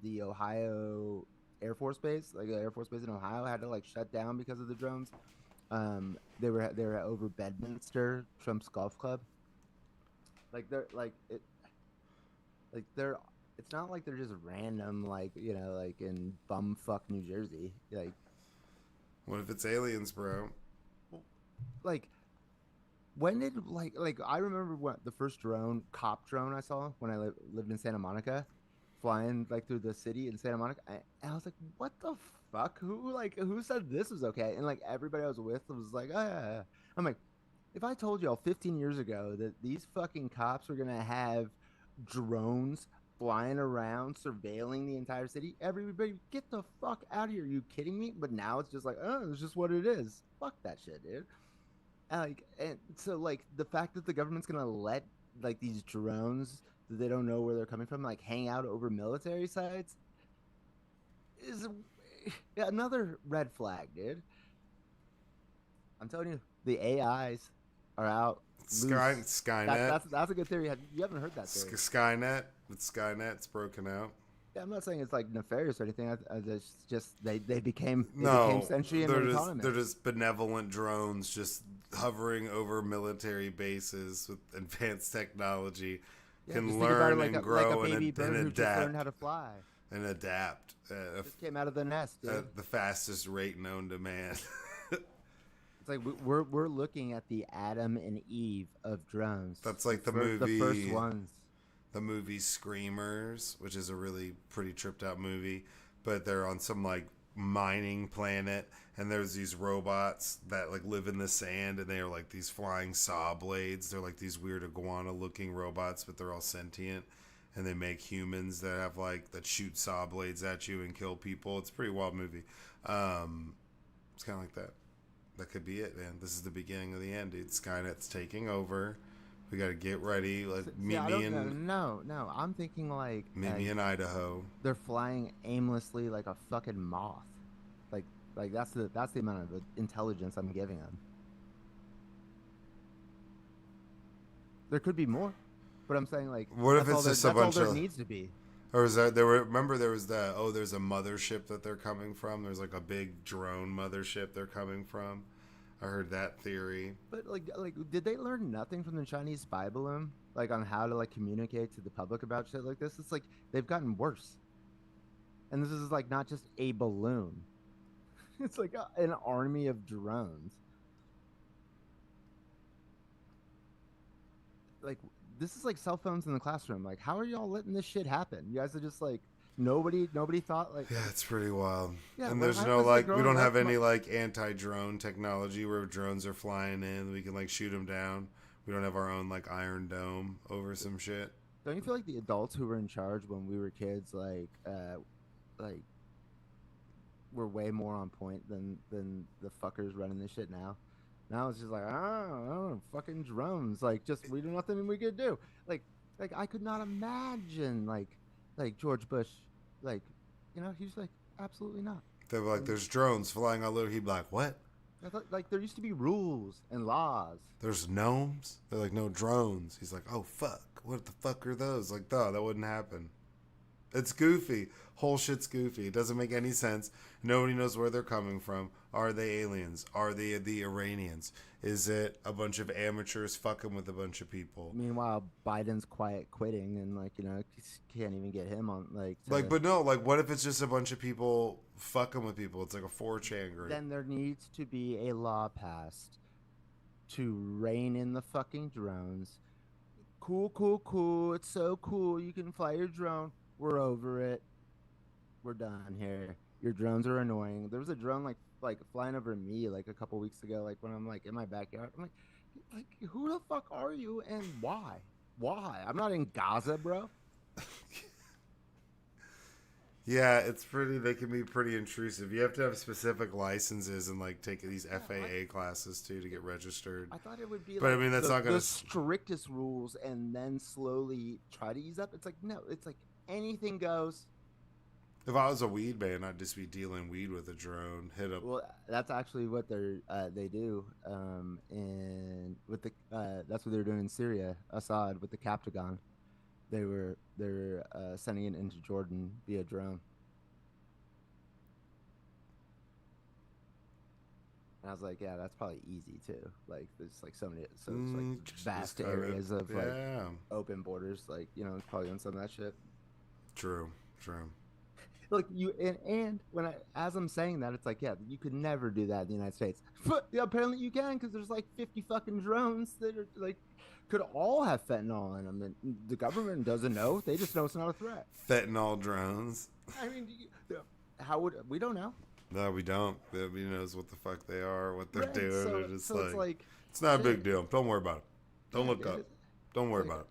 The Ohio Air Force Base, like the Air Force Base in Ohio, had to like shut down because of the drones. They were over Bedminster, Trump's golf club. Like they're like it, like they're. It's not like they're just random, like like in bumfuck New Jersey. What if it's aliens, bro? Like when did I remember what the first cop drone I saw when I lived in Santa Monica, flying like through the city in Santa Monica, and I was like, what the fuck? Who said this was okay? And like everybody I was with was like, oh, yeah, yeah. I'm like, if I told y'all 15 years ago that these fucking cops were gonna have drones flying around surveilling the entire city, everybody get the fuck out of here. Are you kidding me? But now it's just like, oh, it's just what it is. Fuck that shit, dude. And so like the fact that the government's gonna let like these drones that they don't know where they're coming from like hang out over military sites is another red flag, dude. I'm telling you, the AIs are out. Skynet. That's a good theory. You haven't heard that theory. Skynet. With Skynet's broken out. Yeah, I'm not saying it's like nefarious or anything. It's just they became sentient they're and just, autonomous. they're just benevolent drones just hovering over military bases with advanced technology. Yeah, Can just think about learn it like and a grow baby and bird who just learned how adapt to fly. and adapt Just came out of the nest, dude. at the fastest rate known to man. It's like we're looking at the Adam and Eve of drones. That's like the first ones. The movie Screamers, which is a really pretty tripped out movie, but they're on some like mining planet, and there's these robots that like live in the sand, and they are like these flying saw blades. They're like these weird iguana looking robots, but they're all sentient, and they make humans that have like that shoot saw blades at you and kill people. It's a pretty wild movie. It's kind of like that. That could be it, man. This is the beginning of the end, dude. Skynet's taking over. We got to get ready. Like meet me in no. I'm thinking like meet me in Idaho. They're flying aimlessly like a fucking moth. Like that's the amount of intelligence I'm giving them. There could be more, but I'm saying like what if it's just a bunch of needs to be. Or is that there were? Remember, there was that. Oh, there's a mothership that they're coming from. There's like a big drone mothership they're coming from. I heard that theory. But like, did they learn nothing from the Chinese spy balloon? Like on how to like communicate to the public about shit like this? It's like they've gotten worse. And this is like not just a balloon. It's like an army of drones. Like. This is like cell phones in the classroom. Like, how are y'all letting this shit happen? You guys are just like nobody thought like. Yeah, it's pretty wild. Yeah, and when there's no like we don't have any like anti-drone technology where drones are flying in. We can like shoot them down. We don't have our own like Iron Dome over some shit. Don't you feel like the adults who were in charge when we were kids like were way more on point than the fuckers running this shit now? Now it's just like, oh, fucking drones. Like, just we do nothing we could do. Like I could not imagine like George Bush, like, you know, he's like, absolutely not. They were like, there's drones flying all over. He'd be like, what? I thought, like, there used to be rules and laws. There's gnomes. They're like, no drones. He's like, oh fuck, what the fuck are those? Like, duh, that wouldn't happen. It's goofy. Whole shit's goofy. It doesn't make any sense. Nobody knows where they're coming from. Are they aliens? Are they the Iranians? Is it a bunch of amateurs fucking with a bunch of people? Meanwhile, Biden's quiet quitting, and like, you know, can't even get him on like. But no, like, what if it's just a bunch of people fucking with people? It's like a 4chan group. Then there needs to be a law passed to rein in the fucking drones. Cool. It's so cool. You can fly your drone. We're over it. We're done here. Your drones are annoying. There was a drone like flying over me like a couple weeks ago, like when I'm like in my backyard. I'm like who the fuck are you and why? Why? I'm not in Gaza, bro. Yeah, they can be pretty intrusive. You have to have specific licenses and like take these FAA classes too to get registered. I thought it would be but like I mean that's not gonna the strictest rules and then slowly try to ease up. It's like no, it's like anything goes. If I was a weed man, I'd just be dealing weed with a drone. Hit up. Well, that's actually what they do, and with the that's what they're doing in Syria. Assad with the Captagon, they're sending it into Jordan via drone. And I was like, yeah, that's probably easy too. Like there's like so many, so it's like vast areas of like open borders. Like, you know, it's probably on some of that shit. True. Look, you and when as I'm saying that, it's like, yeah, you could never do that in the United States. But yeah, apparently you can, because there's like 50 fucking drones that are like could all have fentanyl in them, and the government doesn't know. They just know it's not a threat. Fentanyl drones. I mean, how would we don't know? No, we don't. Nobody knows what the fuck they are, what they're doing. So, they're just so like, it's not a big deal. Don't worry about it. Don't look up. Don't worry about it.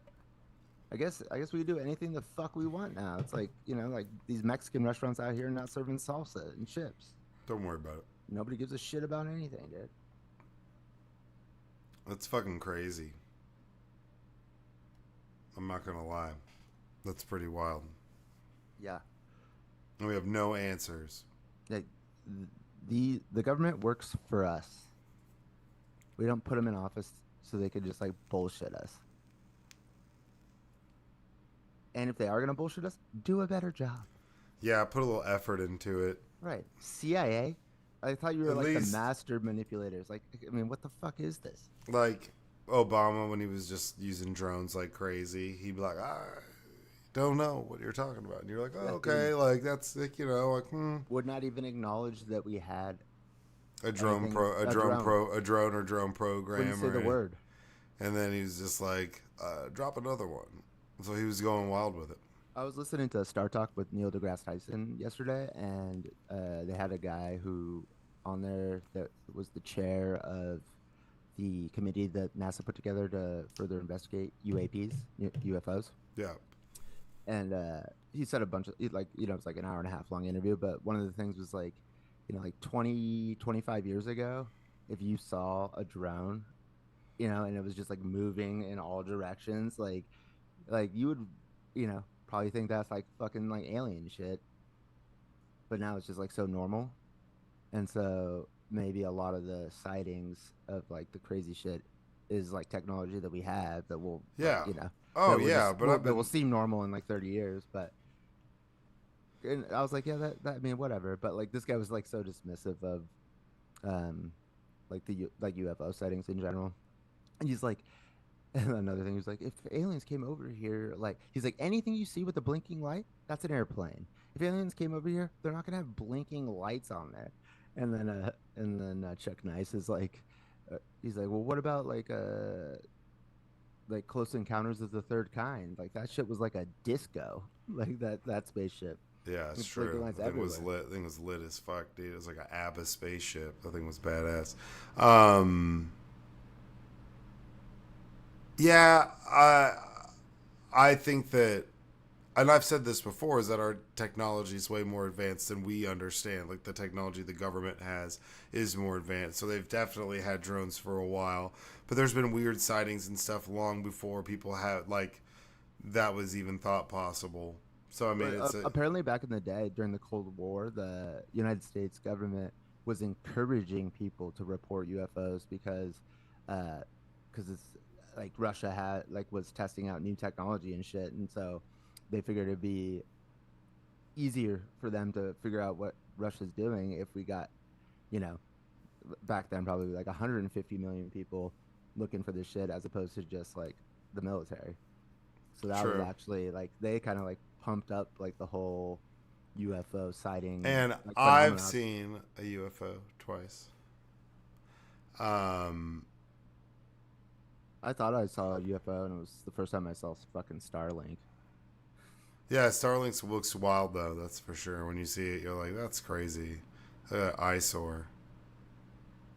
I guess we can do anything the fuck we want now. It's like, you know, like these Mexican restaurants out here not serving salsa and chips. Don't worry about it. Nobody gives a shit about anything, dude. That's fucking crazy. I'm not gonna lie. That's pretty wild. Yeah. And we have no answers. Like, the government works for us. We don't put them in office so they could just like bullshit us. And if they are gonna bullshit us, do a better job. Yeah, put a little effort into it. Right. CIA? I thought you were At like least, the master manipulators. Like, I mean, what the fuck is this? Like Obama, when he was just using drones like crazy, he'd be like, I don't know what you're talking about. And you're like, oh, okay, like that's like, you know, like would not even acknowledge that we had a drone program. Wouldn't say the word. And then he was just like, drop another one. So he was going wild with it. I was listening to Star Talk with Neil deGrasse Tyson yesterday, and they had a guy who on there that was the chair of the committee that NASA put together to further investigate UAPs, UFOs. Yeah. And he said a bunch of like, it's like an hour and a half long interview, but one of the things was like, like 20, 25 years ago, if you saw a drone, and it was just like moving in all directions, like you would, probably think that's like fucking like alien shit. But now it's just like so normal. And so maybe a lot of the sightings of like the crazy shit is like technology that we have that will like, Yeah. Oh yeah, but I've that will been. seem normal in like 30 years. But and I was like, yeah, that I mean, whatever. But like this guy was like so dismissive of um like the like UFO sightings in general. And he's like, and another thing, he's like, if aliens came over here, like, he's like, anything you see with a blinking light, that's an airplane. If aliens came over here, they're not gonna have blinking lights on there. And then Chuck Nice is like, he's like, well, what about like Close Encounters of the Third Kind? Like that shit was like a disco, like that spaceship. Yeah, it's With blinking true. lights The thing was everywhere. lit. The thing was lit as fuck, dude. It was like an ABBA spaceship. The thing was badass. Yeah, I think that, and I've said this before, is that our technology is way more advanced than we understand. Like the technology the government has is more advanced. So they've definitely had drones for a while, but there's been weird sightings and stuff long before people had like that was even thought possible. So I mean, But it's a apparently, back in the day during the Cold War, the United States government was encouraging people to report UFOs because it's like Russia had like was testing out new technology and shit, and so they figured it'd be easier for them to figure out what Russia's doing if we got, you know, back then probably like 150 million people looking for this shit as opposed to just like the military. So that was true. actually like they kind of like pumped up like the whole UFO sighting And like I've phenomenon. seen a UFO twice. Um, I thought I saw a UFO, and it was the first time I saw fucking Starlink. yeah, Starlink looks wild though. That's for sure. When you see it, you're like, that's crazy. Eyesore.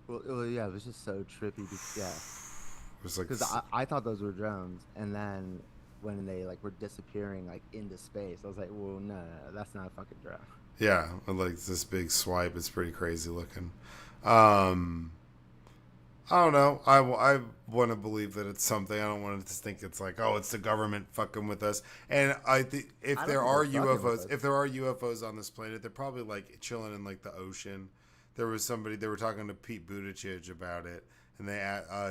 Well, yeah, it was just so trippy. Yeah, It was like, because I thought those were drones, and then when they like were disappearing like into space, I was like, well, no, that's not a fucking drone. yeah, like this big swipe. It's pretty crazy looking. Um, I don't know. I want to believe that it's something. I don't want to think it's like, oh, it's the government fucking with us. And I think if I don't there think they're are fucking with UFOs, us. if there are UFOs on this planet, they're probably like chilling in like the ocean. There was somebody they were talking to Pete Buttigieg about it, and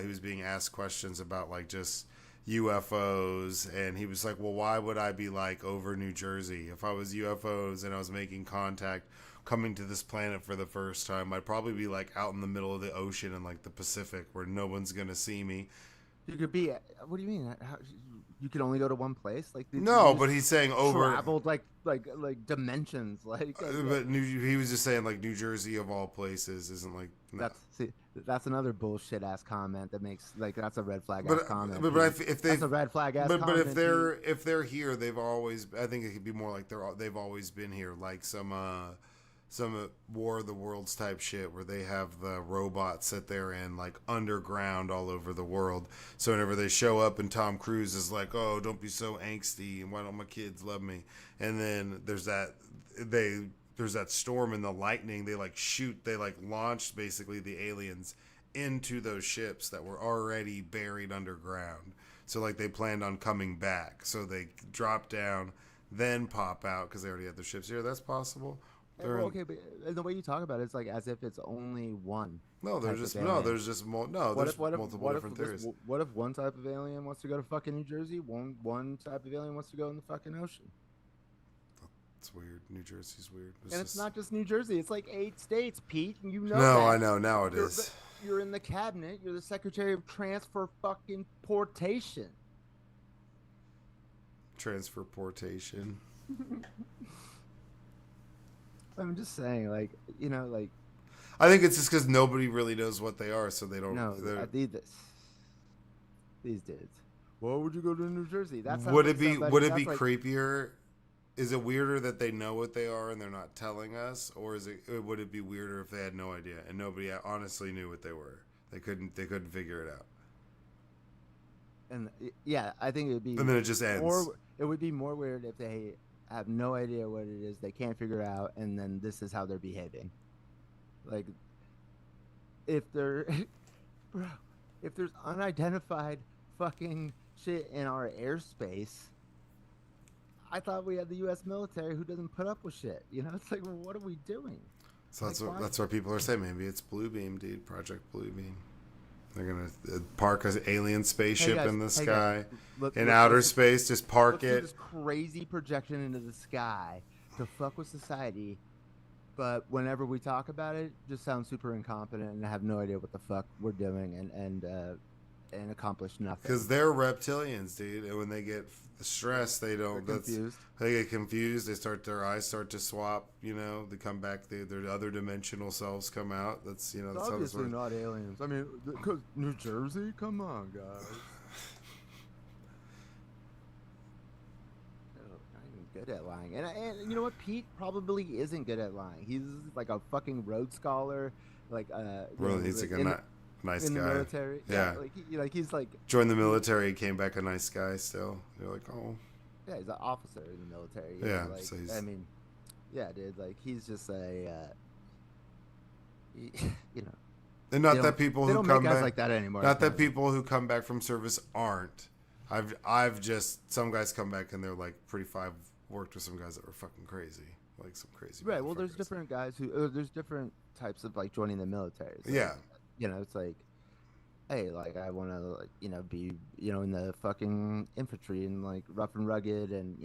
he was being asked questions about like just UFOs, and he was like, well, why would I be like over New Jersey if I was UFOs and I was making contact? Coming to this planet for the first time, I'd probably be like out in the middle of the ocean in like the Pacific where no one's gonna see me. You could be. What do you mean? You could only go to one place? Like you No, just but he's saying over. traveled like dimensions. But he was just saying like New Jersey of all places isn't like no. That's another bullshit ass comment that makes like that's a red flag ass But comment, but Pete. if That's they've a red flag ass but comment, Pete. if they're here, they've always. I think it could be more like they've always been here, like some War of the Worlds type shit where they have the robots sit there and like underground all over the world. So whenever they show up and Tom Cruise is like, "Oh, don't be so angsty, and why don't my kids love me?" And then there's that storm and the lightning. They like launched basically the aliens into those ships that were already buried underground. So like they planned on coming back. So they drop down, then pop out because they already had their ships here. That's possible. They're Well, in, okay, but the way you talk about it's like as if it's only one no, type of there's alien. just no, there's multiple What if different this theories. what if one type of alien wants to go to fucking New Jersey? One type of alien wants to go in the fucking ocean. It's weird. New Jersey's weird. And it's not just New Jersey. It's like 8 states, Pete, and you know no, I that. know now it You're the, is you're in the cabinet. You're the Secretary of Transfer fucking Portation. transportation. I'm just saying, like like I think it's just because nobody really knows what they are, so they don't. no, these dudes. Why would you go to New Jersey? That sounds Would like it be somebody. would it be That's like creepier is it weirder that they know what they are and they're not telling us, or would it be weirder if they had no idea and nobody honestly knew what they were? They couldn't figure it out. And yeah, I think it would be And then it just ends. more. It would be more weird if they have no idea what it is, they can't figure it out, and then this is how they're behaving. Like, if they're, bro, if there's unidentified fucking shit in our airspace, I thought we had the U.S. military who doesn't put up with shit. You know, it's like, well, what are we doing? So that's what people are saying. Maybe it's Blue Beam, dude. Project Blue Beam. They're gonna park an alien spaceship in the sky, in outer space. Just park it. This crazy projection into the sky to fuck with society, but whenever we talk about it, just sound super incompetent and have no idea what the fuck we're doing and accomplish nothing. Because they're reptilians, dude. And when they get stressed, they don't. They get confused. Their eyes start to swap. You know, they come back. Their other dimensional selves come out. That's that's obviously not aliens. I mean, because New Jersey. Come on, guys. Good at lying, and you know what? Pete probably isn't good at lying. He's like a fucking Rhodes Scholar, like he's like a nice in guy. The military. Yeah, he's like joined the military, came back a nice guy. Still, you're like, oh, yeah, he's an officer in the military. Yeah, like, so I mean, yeah, dude, like he's just a, and not that people who come back like that anymore. Not that people who come back from service aren't. I've just some guys come back and they're like worked with some guys that were fucking crazy, like some crazy. Right. Well, there's different guys who there's different types of like joining the military. So, yeah. It's like, hey, like I want to, like, be, in the fucking infantry and like rough and rugged and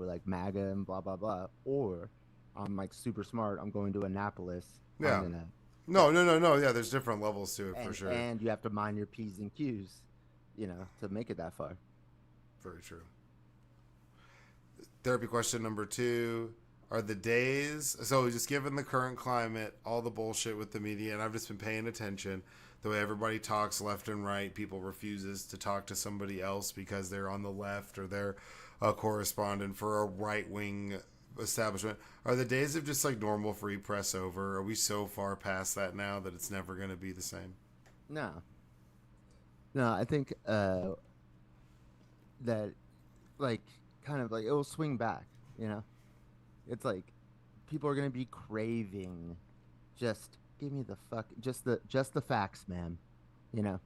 like MAGA and blah blah blah. Or I'm like super smart. I'm going to Annapolis. Yeah. No. Yeah, there's different levels to it for sure. And you have to mind your P's and Q's, to make it that far. Very true. Therapy question number 2. Are the days, so just given the current climate, all the bullshit with the media, and I've just been paying attention, the way everybody talks left and right, people refuses to talk to somebody else because they're on the left or they're a correspondent for a right-wing establishment. Are the days of just like normal free press over? Are we so far past that now that it's never going to be the same? No, I think that like kind of like it will swing back, It's like people are gonna be craving just give me the just the facts, man. But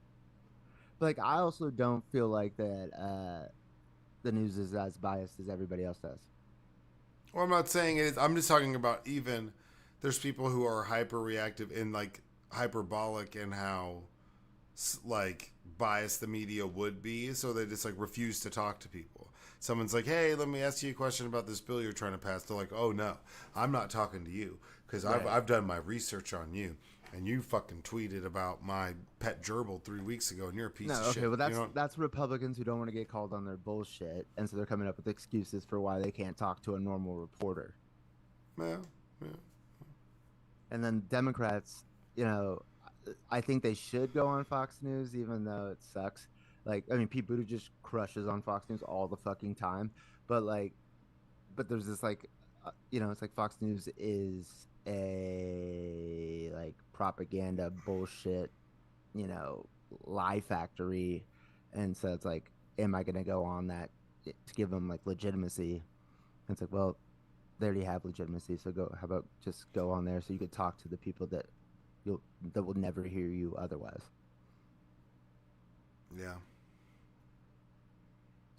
like I also don't feel like that the news is as biased as everybody else does. Well, I'm not saying it is. I'm just talking about even there's people who are hyper reactive and like hyperbolic in how like biased the media would be, so they just like refuse to talk to people. Someone's like, hey, let me ask you a question about this bill you're trying to pass. They're like, oh no, I'm not talking to you because I've done my research on you, and you fucking tweeted about my pet gerbil 3 weeks ago, and you're a piece of shit. Okay, well that's Republicans who don't want to get called on their bullshit, and so they're coming up with excuses for why they can't talk to a normal reporter. Yeah. And then Democrats, I think they should go on Fox News, even though it sucks. Like, I mean, Pete Buttigieg crushes on Fox News all the fucking time, but there's this like, it's like Fox News is a like propaganda bullshit, lie factory, and so it's like, am I gonna go on that to give them like legitimacy? And it's like, well, they already have legitimacy, so how about just go on there so you could talk to the people that will never hear you otherwise. Yeah.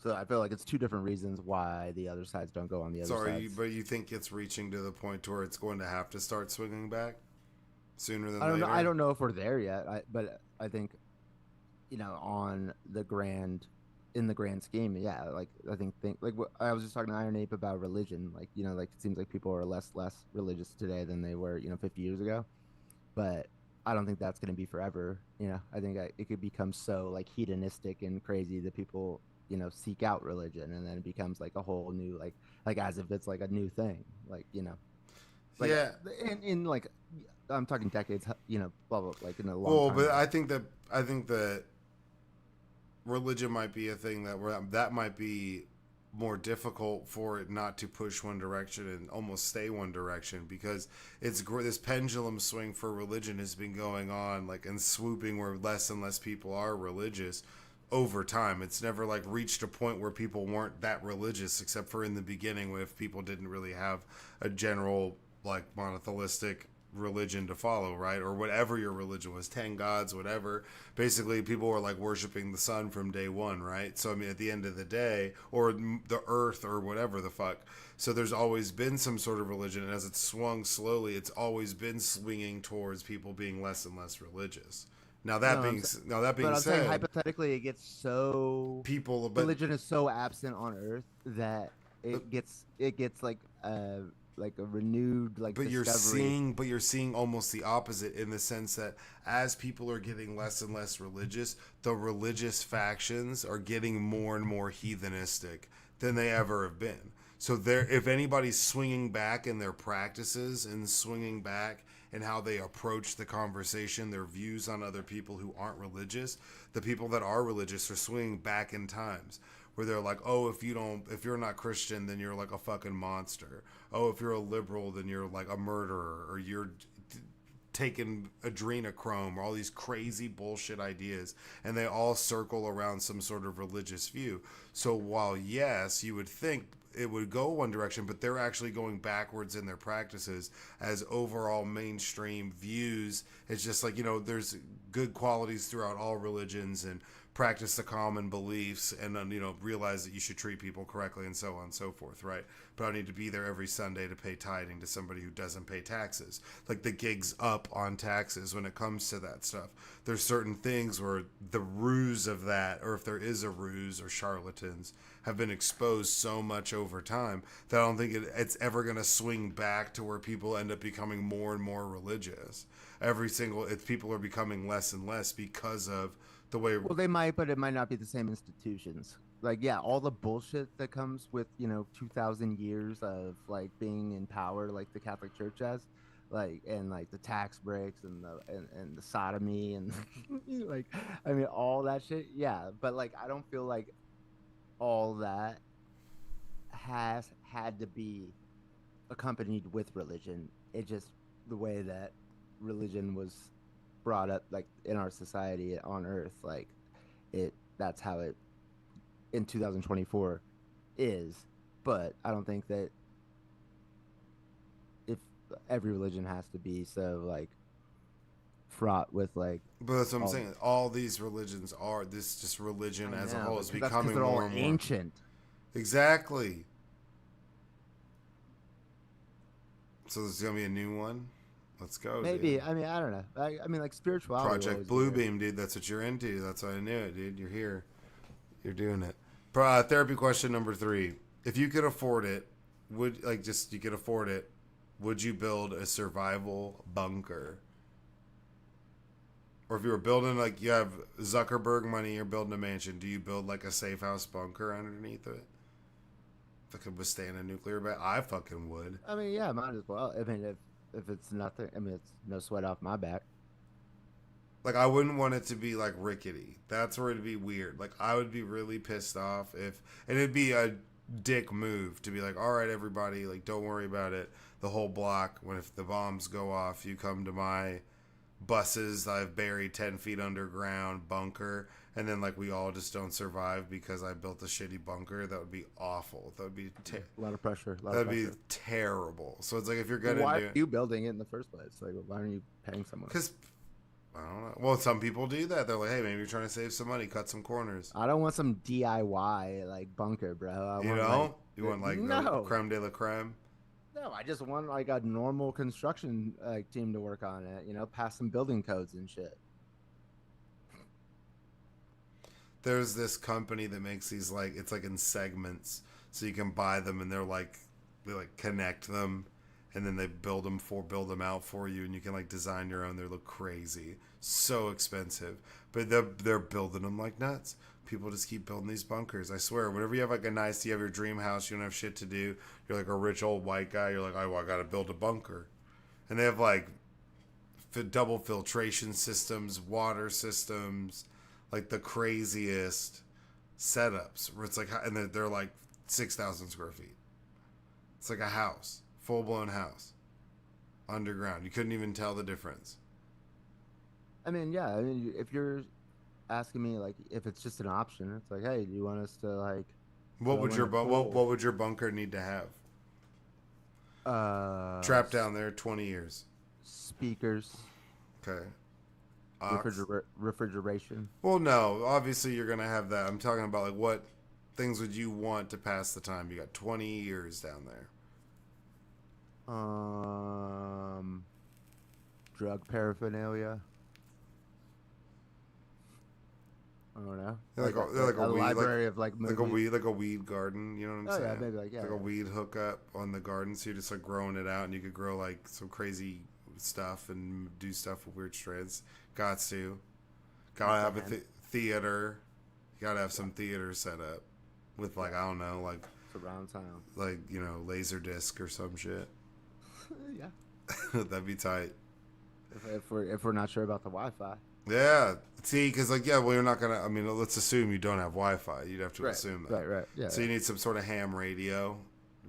So I feel like it's two different reasons why the other sides don't go on the other sides. But you think it's reaching to the point where it's going to have to start swinging back sooner than later? Know. I don't know if we're there yet, but I think, on the in the grand scheme, yeah. Like I think like I was just talking to Iron Ape about religion. Like like it seems like people are less religious today than they were 50 years ago, but I don't think that's going to be forever. I think it could become so like hedonistic and crazy that people seek out religion, and then it becomes like a whole new like as if it's like a new thing, like like, yeah. In like I'm talking decades, blah blah, like in a long. Well, time but ago. I think that religion might be a thing that might be more difficult for it not to push one direction and almost stay one direction, because this pendulum swing for religion has been going on, like, and swooping, where less and less people are religious over time. It's never like reached a point where people weren't that religious, except for in the beginning, when if people didn't really have a general like monotheistic religion to follow, right? Or whatever your religion was, 10 gods, whatever. Basically, people were like worshiping the sun from day one, right? So I mean, at the end of the day, or the earth, or whatever the fuck. So there's always been some sort of religion, and as it's swung slowly, it's always been swinging towards people being less and less religious. Now that being I'm said, saying hypothetically, it gets so people, but religion is so absent on Earth that it gets like a renewed like but discovery. you're seeing almost the opposite, in the sense that as people are getting less and less religious, the religious factions are getting more and more heathenistic than they ever have been. So there, if anybody's swinging back in their practices and swinging back in how they approach the conversation, their views on other people who aren't religious, the people that are religious are swinging back in times where they're like, oh, if you're not Christian, then you're like a fucking monster. Oh, if you're a liberal, then you're like a murderer, or you're taking adrenochrome, or all these crazy bullshit ideas, and they all circle around some sort of religious view. So while yes, you would think it would go one direction, but they're actually going backwards in their practices as overall mainstream views. It's just like, there's good qualities throughout all religions, and practice the common beliefs, and then, realize that you should treat people correctly, and so on and so forth, right? But I don't need to be there every Sunday to pay tithing to somebody who doesn't pay taxes. Like, the gig's up on taxes when it comes to that stuff. There's certain things where the ruse of that, or if there is a ruse or charlatans, have been exposed so much over time that I don't think it's ever going to swing back to where people end up becoming more and more religious. People are becoming less and less because of the way. Well, they might, but it might not be the same institutions. Like, yeah, all the bullshit that comes with 2,000 years of like being in power, like the Catholic Church has, like, and like the tax breaks and the sodomy and like, I mean, all that shit. Yeah, but like, I don't feel like all that has had to be accompanied with religion. It just the way that religion was brought up, like in our society on Earth, like that's how it in 2024 is. But I don't think that if every religion has to be so like fraught with like. But that's what I'm saying. All these religions are this. Just religion as a whole is becoming they're all more and more ancient. Exactly. So there's gonna be a new one. Let's go. Maybe. Dude. I mean, I don't know. I mean, like spirituality. Project Bluebeam, dude. That's what you're into. That's why I knew it, dude. You're here. You're doing it. Therapy question number 3. If you could afford it, you could afford it, would you build a survival bunker? Or if you were building, like, you have Zuckerberg money, you're building a mansion, do you build like a safe house bunker underneath it that could withstand a nuclear bat? I fucking would. I mean, yeah, might as well. I mean, if it's nothing, I mean, it's no sweat off my back. Like, I wouldn't want it to be like rickety. That's where it'd be weird. Like, I would be really pissed off and it'd be a dick move to be like, all right, everybody, like, don't worry about it. The whole block, if the bombs go off, you come to my buses I've buried 10 feet underground bunker, and then like we all just don't survive because I built a shitty bunker. That would be awful. That would be a lot of pressure. That'd be terrible. So it's like, if you're gonna why are you building it in the first place? Like, why aren't you paying someone? Because I don't know. Well, some people do that. They're like, hey, maybe you're trying to save some money, cut some corners. I don't want some DIY like bunker, bro. You want like no creme de la creme. No, I just want like a normal construction team to work on it. Pass some building codes and shit. There's this company that makes these, like, it's like in segments, so you can buy them, and they connect them, and then they build them out for you, and you can like design your own. They look crazy, so expensive, but they're building them like nuts. People just keep building these bunkers. I swear, whenever you have like you have your dream house, you don't have shit to do, you're like a rich old white guy, you're like, oh, I gotta build a bunker. And they have like double filtration systems, water systems, like the craziest setups, where it's like, and they're like 6,000 square feet. It's like a house, full blown house, underground. You couldn't even tell the difference. I mean, yeah. I mean, if you're asking me like if it's just an option, it's like, hey, do you want us to like What go would in your a pool? what would your bunker need to have? Trapped down there 20 years. Speakers, Okay. Ox. refrigeration. Well, no. Obviously, you're gonna have that. I'm talking about like what things would you want to pass the time? You got 20 years down there. Um, Drug paraphernalia. I don't know. They're like a A weed library of like movies. like a weed garden. You know what I'm Oh yeah, saying? maybe like yeah. Like a Yeah. weed hookup on the garden, so you're just like growing it out, and you could grow like some crazy stuff and do stuff with weird strains. Got to, gotta have a theater. You gotta have some theater set up with like I don't know, Surround sound. like you know, laser disc or some shit. Yeah. That'd be tight. If we're not sure about the Wi-Fi. Yeah. See, because like yeah, well, you're not gonna. I mean, let's assume you don't have Wi-Fi. You'd have to Right. assume that. Right. Yeah. So you need some sort of ham radio.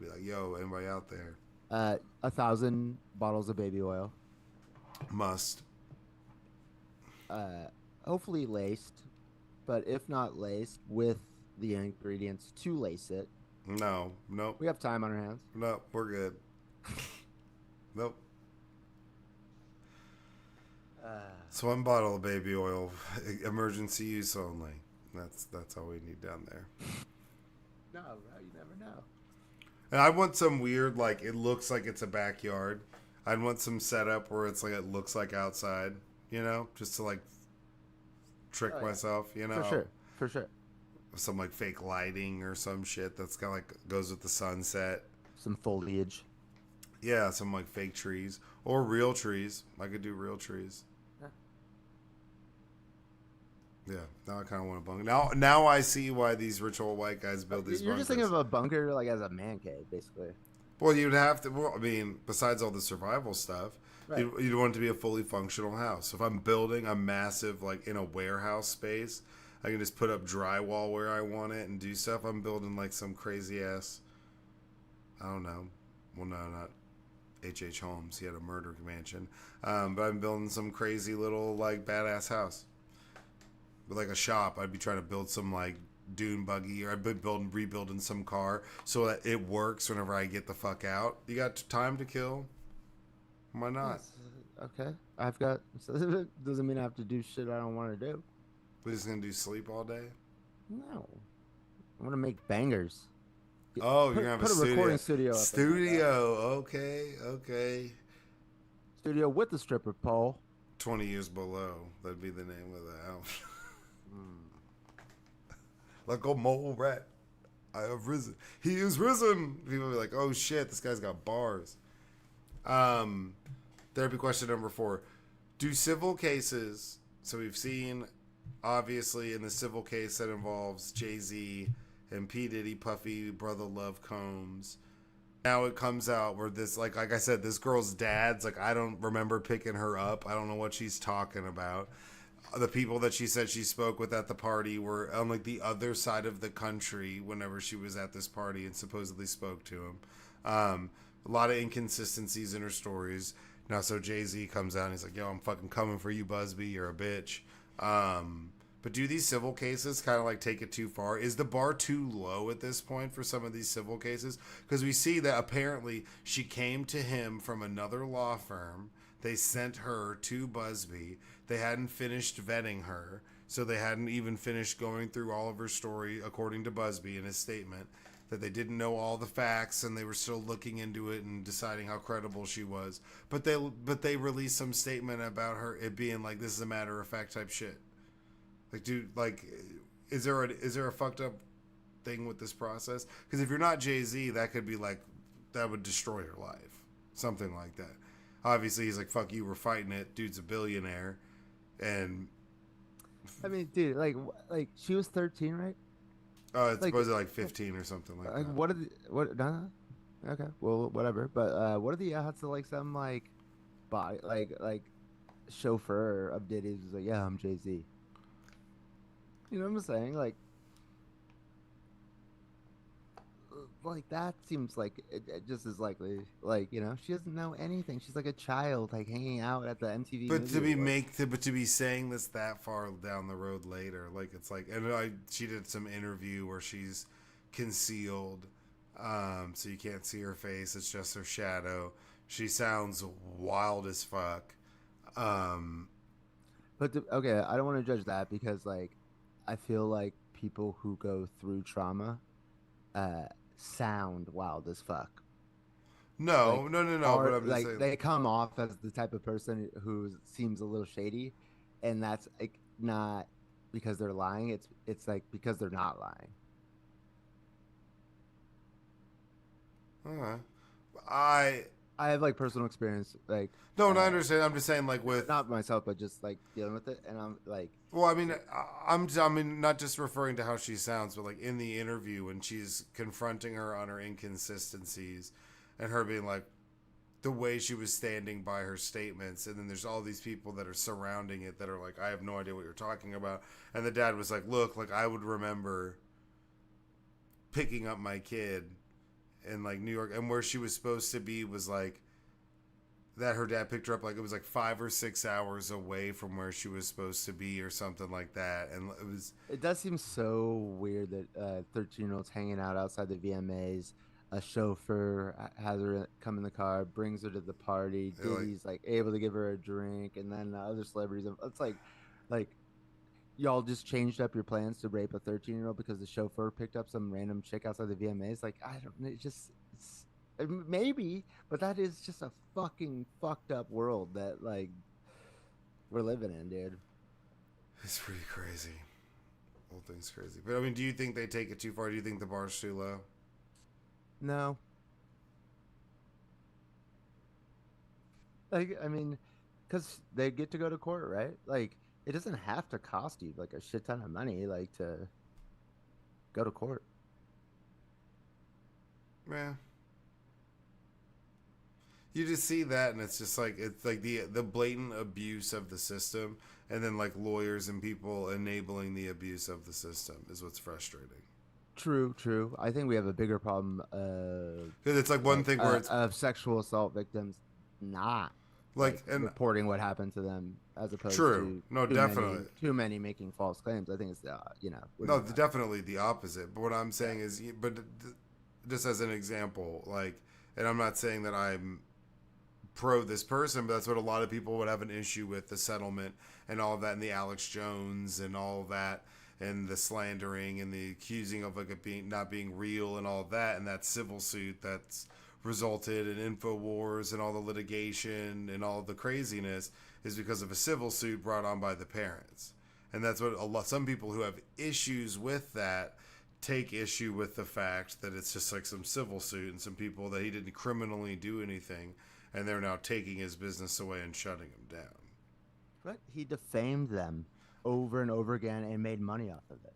Be like, yo, anybody out there? 1,000 bottles of baby oil. Must. Hopefully laced, but if not laced, with the ingredients to lace it. No. Nope. We have time on our hands. Nope. We're good. Nope. So 1 bottle of baby oil, emergency use only. That's all we need down there. No, bro, you never know. And I want some weird, like, it looks like it's a backyard. I'd want some setup where it's like, it looks like outside, you know, just to like trick myself, you know? For sure. Some like fake lighting or some shit that's got like, goes with the sunset. Some foliage. Yeah, some like fake trees or real trees. I could do real trees. Yeah, now I kind of want a bunker. Now I see why these rich old white guys build these You're bunkers. just thinking of a bunker like as a man cave, basically. Well, you'd have to. Well, I mean, besides all the survival stuff, Right. you'd want it to be a fully functional house. If I'm building a massive, like in a warehouse space, I can just put up drywall where I want it and do stuff. I'm building like some crazy ass. I don't know. Well, no, not H.H. Holmes. He had a murder mansion. But I'm building some crazy little like badass house. With like a shop, I'd be trying to build some like dune buggy, or I'd be rebuilding some car so that it works whenever I get the fuck out. You got time to kill? Why not? Yes. Okay. I've got. Doesn't mean I have to do shit I don't want to do. We're just gonna do sleep all day? No. I want to make bangers. Oh, you're gonna have put a studio. recording studio. Up Okay. Studio with the stripper pole. 20 years below. That'd be the name of the house. Like a mole rat. I have risen. He is risen. People be like, oh shit, this guy's got bars. Therapy question number 4. Do civil cases, so we've seen, obviously, in the civil case that involves Jay-Z and P. Diddy, Puffy, Brother Love Combs. Now it comes out where this, like I said, this girl's dad's, like, I don't remember picking her up. I don't know what she's talking about. The people that she said she spoke with at the party were on like the other side of the country whenever she was at this party and supposedly spoke to him. A lot of inconsistencies in her stories. Now, so Jay-Z comes out and he's like, yo, I'm fucking coming for you, Busby. You're a bitch. But do these civil cases kind of like take it too far? Is the bar too low at this point for some of these civil cases? Because we see that apparently she came to him from another law firm. They sent her to Busby. They hadn't finished vetting her, so they hadn't even finished going through all of her story, according to Busby in his statement, that they didn't know all the facts and they were still looking into it and deciding how credible she was. But they released some statement about her it being like, this is a matter of fact type shit. Like, dude, like, is there a fucked up thing with this process? Because if you're not Jay-Z, that could be like, that would destroy your life, something like that. Obviously, he's like, fuck you, we're fighting it. Dude's a billionaire. And I mean, dude, like she was 13, right? it's supposed to like 15 or something like that. What? No. Okay, well, whatever. But what are the odds of like some like body like chauffeur of Diddy's was like, yeah, I'm Jay-Z. You know what I'm saying? Like like that seems like it just as likely. Like, you know, she doesn't know anything. She's like a child, like hanging out at the MTV But Movie Awards. but to be saying this that far down the road later, like it's like, and she did some interview where she's concealed, so you can't see her face. It's just her shadow. She sounds wild as fuck. Um, But okay, I don't want to judge that because like I feel like people who go through trauma uh sound wild as fuck. Like no. But are I'm just like saying, they come off as the type of person who seems a little shady, and that's like not because they're lying. It's like because they're not lying. uh, I I have like personal experience, like no, I understand. I'm just saying, like with not myself, but just like dealing with it, and I'm like, well, I mean, I mean, not just referring to how she sounds, but like in the interview when she's confronting her on her inconsistencies, and her being like the way she was standing by her statements, and then there's all these people that are surrounding it that are like, I have no idea what you're talking about, and the dad was like, look, like I would remember picking up my kid in like New York, and where she was supposed to be was like that her dad picked her up like it was like 5 or 6 hours away from where she was supposed to be or something like that, and it was it does seem so weird that 13-year-olds hanging out outside the VMAs. A chauffeur has her come in the car, brings her to the party. like Diddy's like able to give her a drink, and then other celebrities. It's like y'all just changed up your plans to rape a 13-year-old because the chauffeur picked up some random chick outside the VMAs. Like I don't know, it's maybe, but that is just a fucking fucked up world that like we're living in, dude. it's pretty crazy. The whole thing's crazy. But I mean, do you think they take it too far? Do you think the bar's too low? No, like I mean, because they get to go to court, right? Like it doesn't have to cost you like a shit ton of money, like to go to court. Yeah. You just see that, and it's like the blatant abuse of the system, and then like lawyers and people enabling the abuse of the system is what's frustrating. True, true. I think we have a bigger problem Because it's like one thing where it's of sexual assault victims not like like, and reporting what happened to them as opposed true, to no, definitely, too many making false claims. I think it's you know, we're no, doing that. definitely the opposite. But what I'm Yeah. saying is, but just as an example, like, and I'm not saying that I'm pro this person, but that's what a lot of people would have an issue with the settlement and all of that, and the Alex Jones and all of that, and the slandering and the accusing of like it being not being real and all of that, and that civil suit that's resulted in InfoWars and all the litigation and all the craziness is because of a civil suit brought on by the parents. And that's what some people who have issues with that take issue with the fact that it's just like some civil suit and some people that he didn't criminally do anything, and they're now taking his business away and shutting him down. But he defamed them over and over again and made money off of it.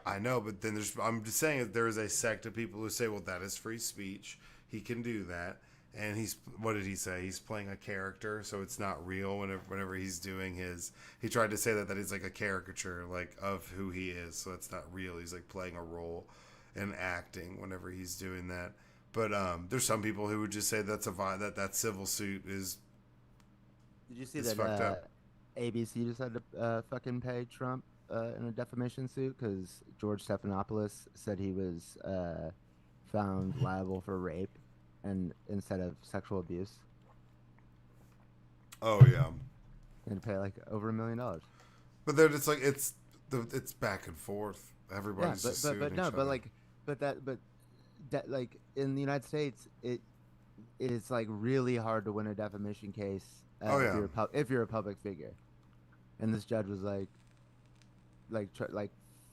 I know, but then I'm just saying that there is a sect of people who say, well, that is free speech. He can do that. And what did he say? He's playing a character, so it's not real whenever he's doing he tried to say that he's like a caricature, like, of who he is, so it's not real. He's like playing a role and acting whenever he's doing that. But there's some people who would just say that civil suit is Did you see is that fucked up. ABC just had to fucking pay Trump in a defamation suit because George Stephanopoulos said he was found liable for rape and instead of sexual abuse? Oh yeah, He had to pay like over $1 million. but then it's like it's back and forth. Yeah, Everybody's just suing but each no, other. but like, but that like in the United States, it is like really hard to win a defamation case Oh if yeah, if you're a public figure, and this judge was like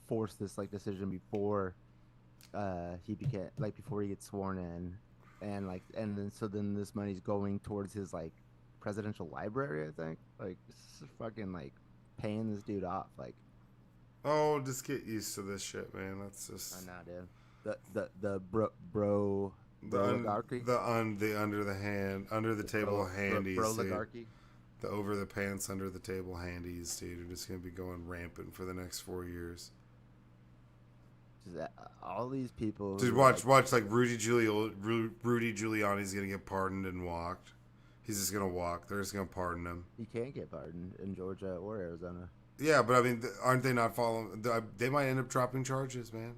forced this like decision before he became like before he gets sworn in, and then so then this money's going towards his like presidential library, I think. Like this is fucking like paying this dude off. Like oh, just get used to this shit, man. That's just I know, dude. The bro oligarchy. the under the hand, under the table handies, Bro dude. oligarchy. The over the pants, under the table handies, dude, are just gonna be going rampant for the next 4 years. Just, all these people. Dude, Who, watch like Rudy Giuliani's gonna get pardoned and walked. He's just gonna walk. They're just gonna pardon him. he can't get pardoned in Georgia or Arizona. Yeah, but I mean, aren't they not following? They might end up dropping charges, man.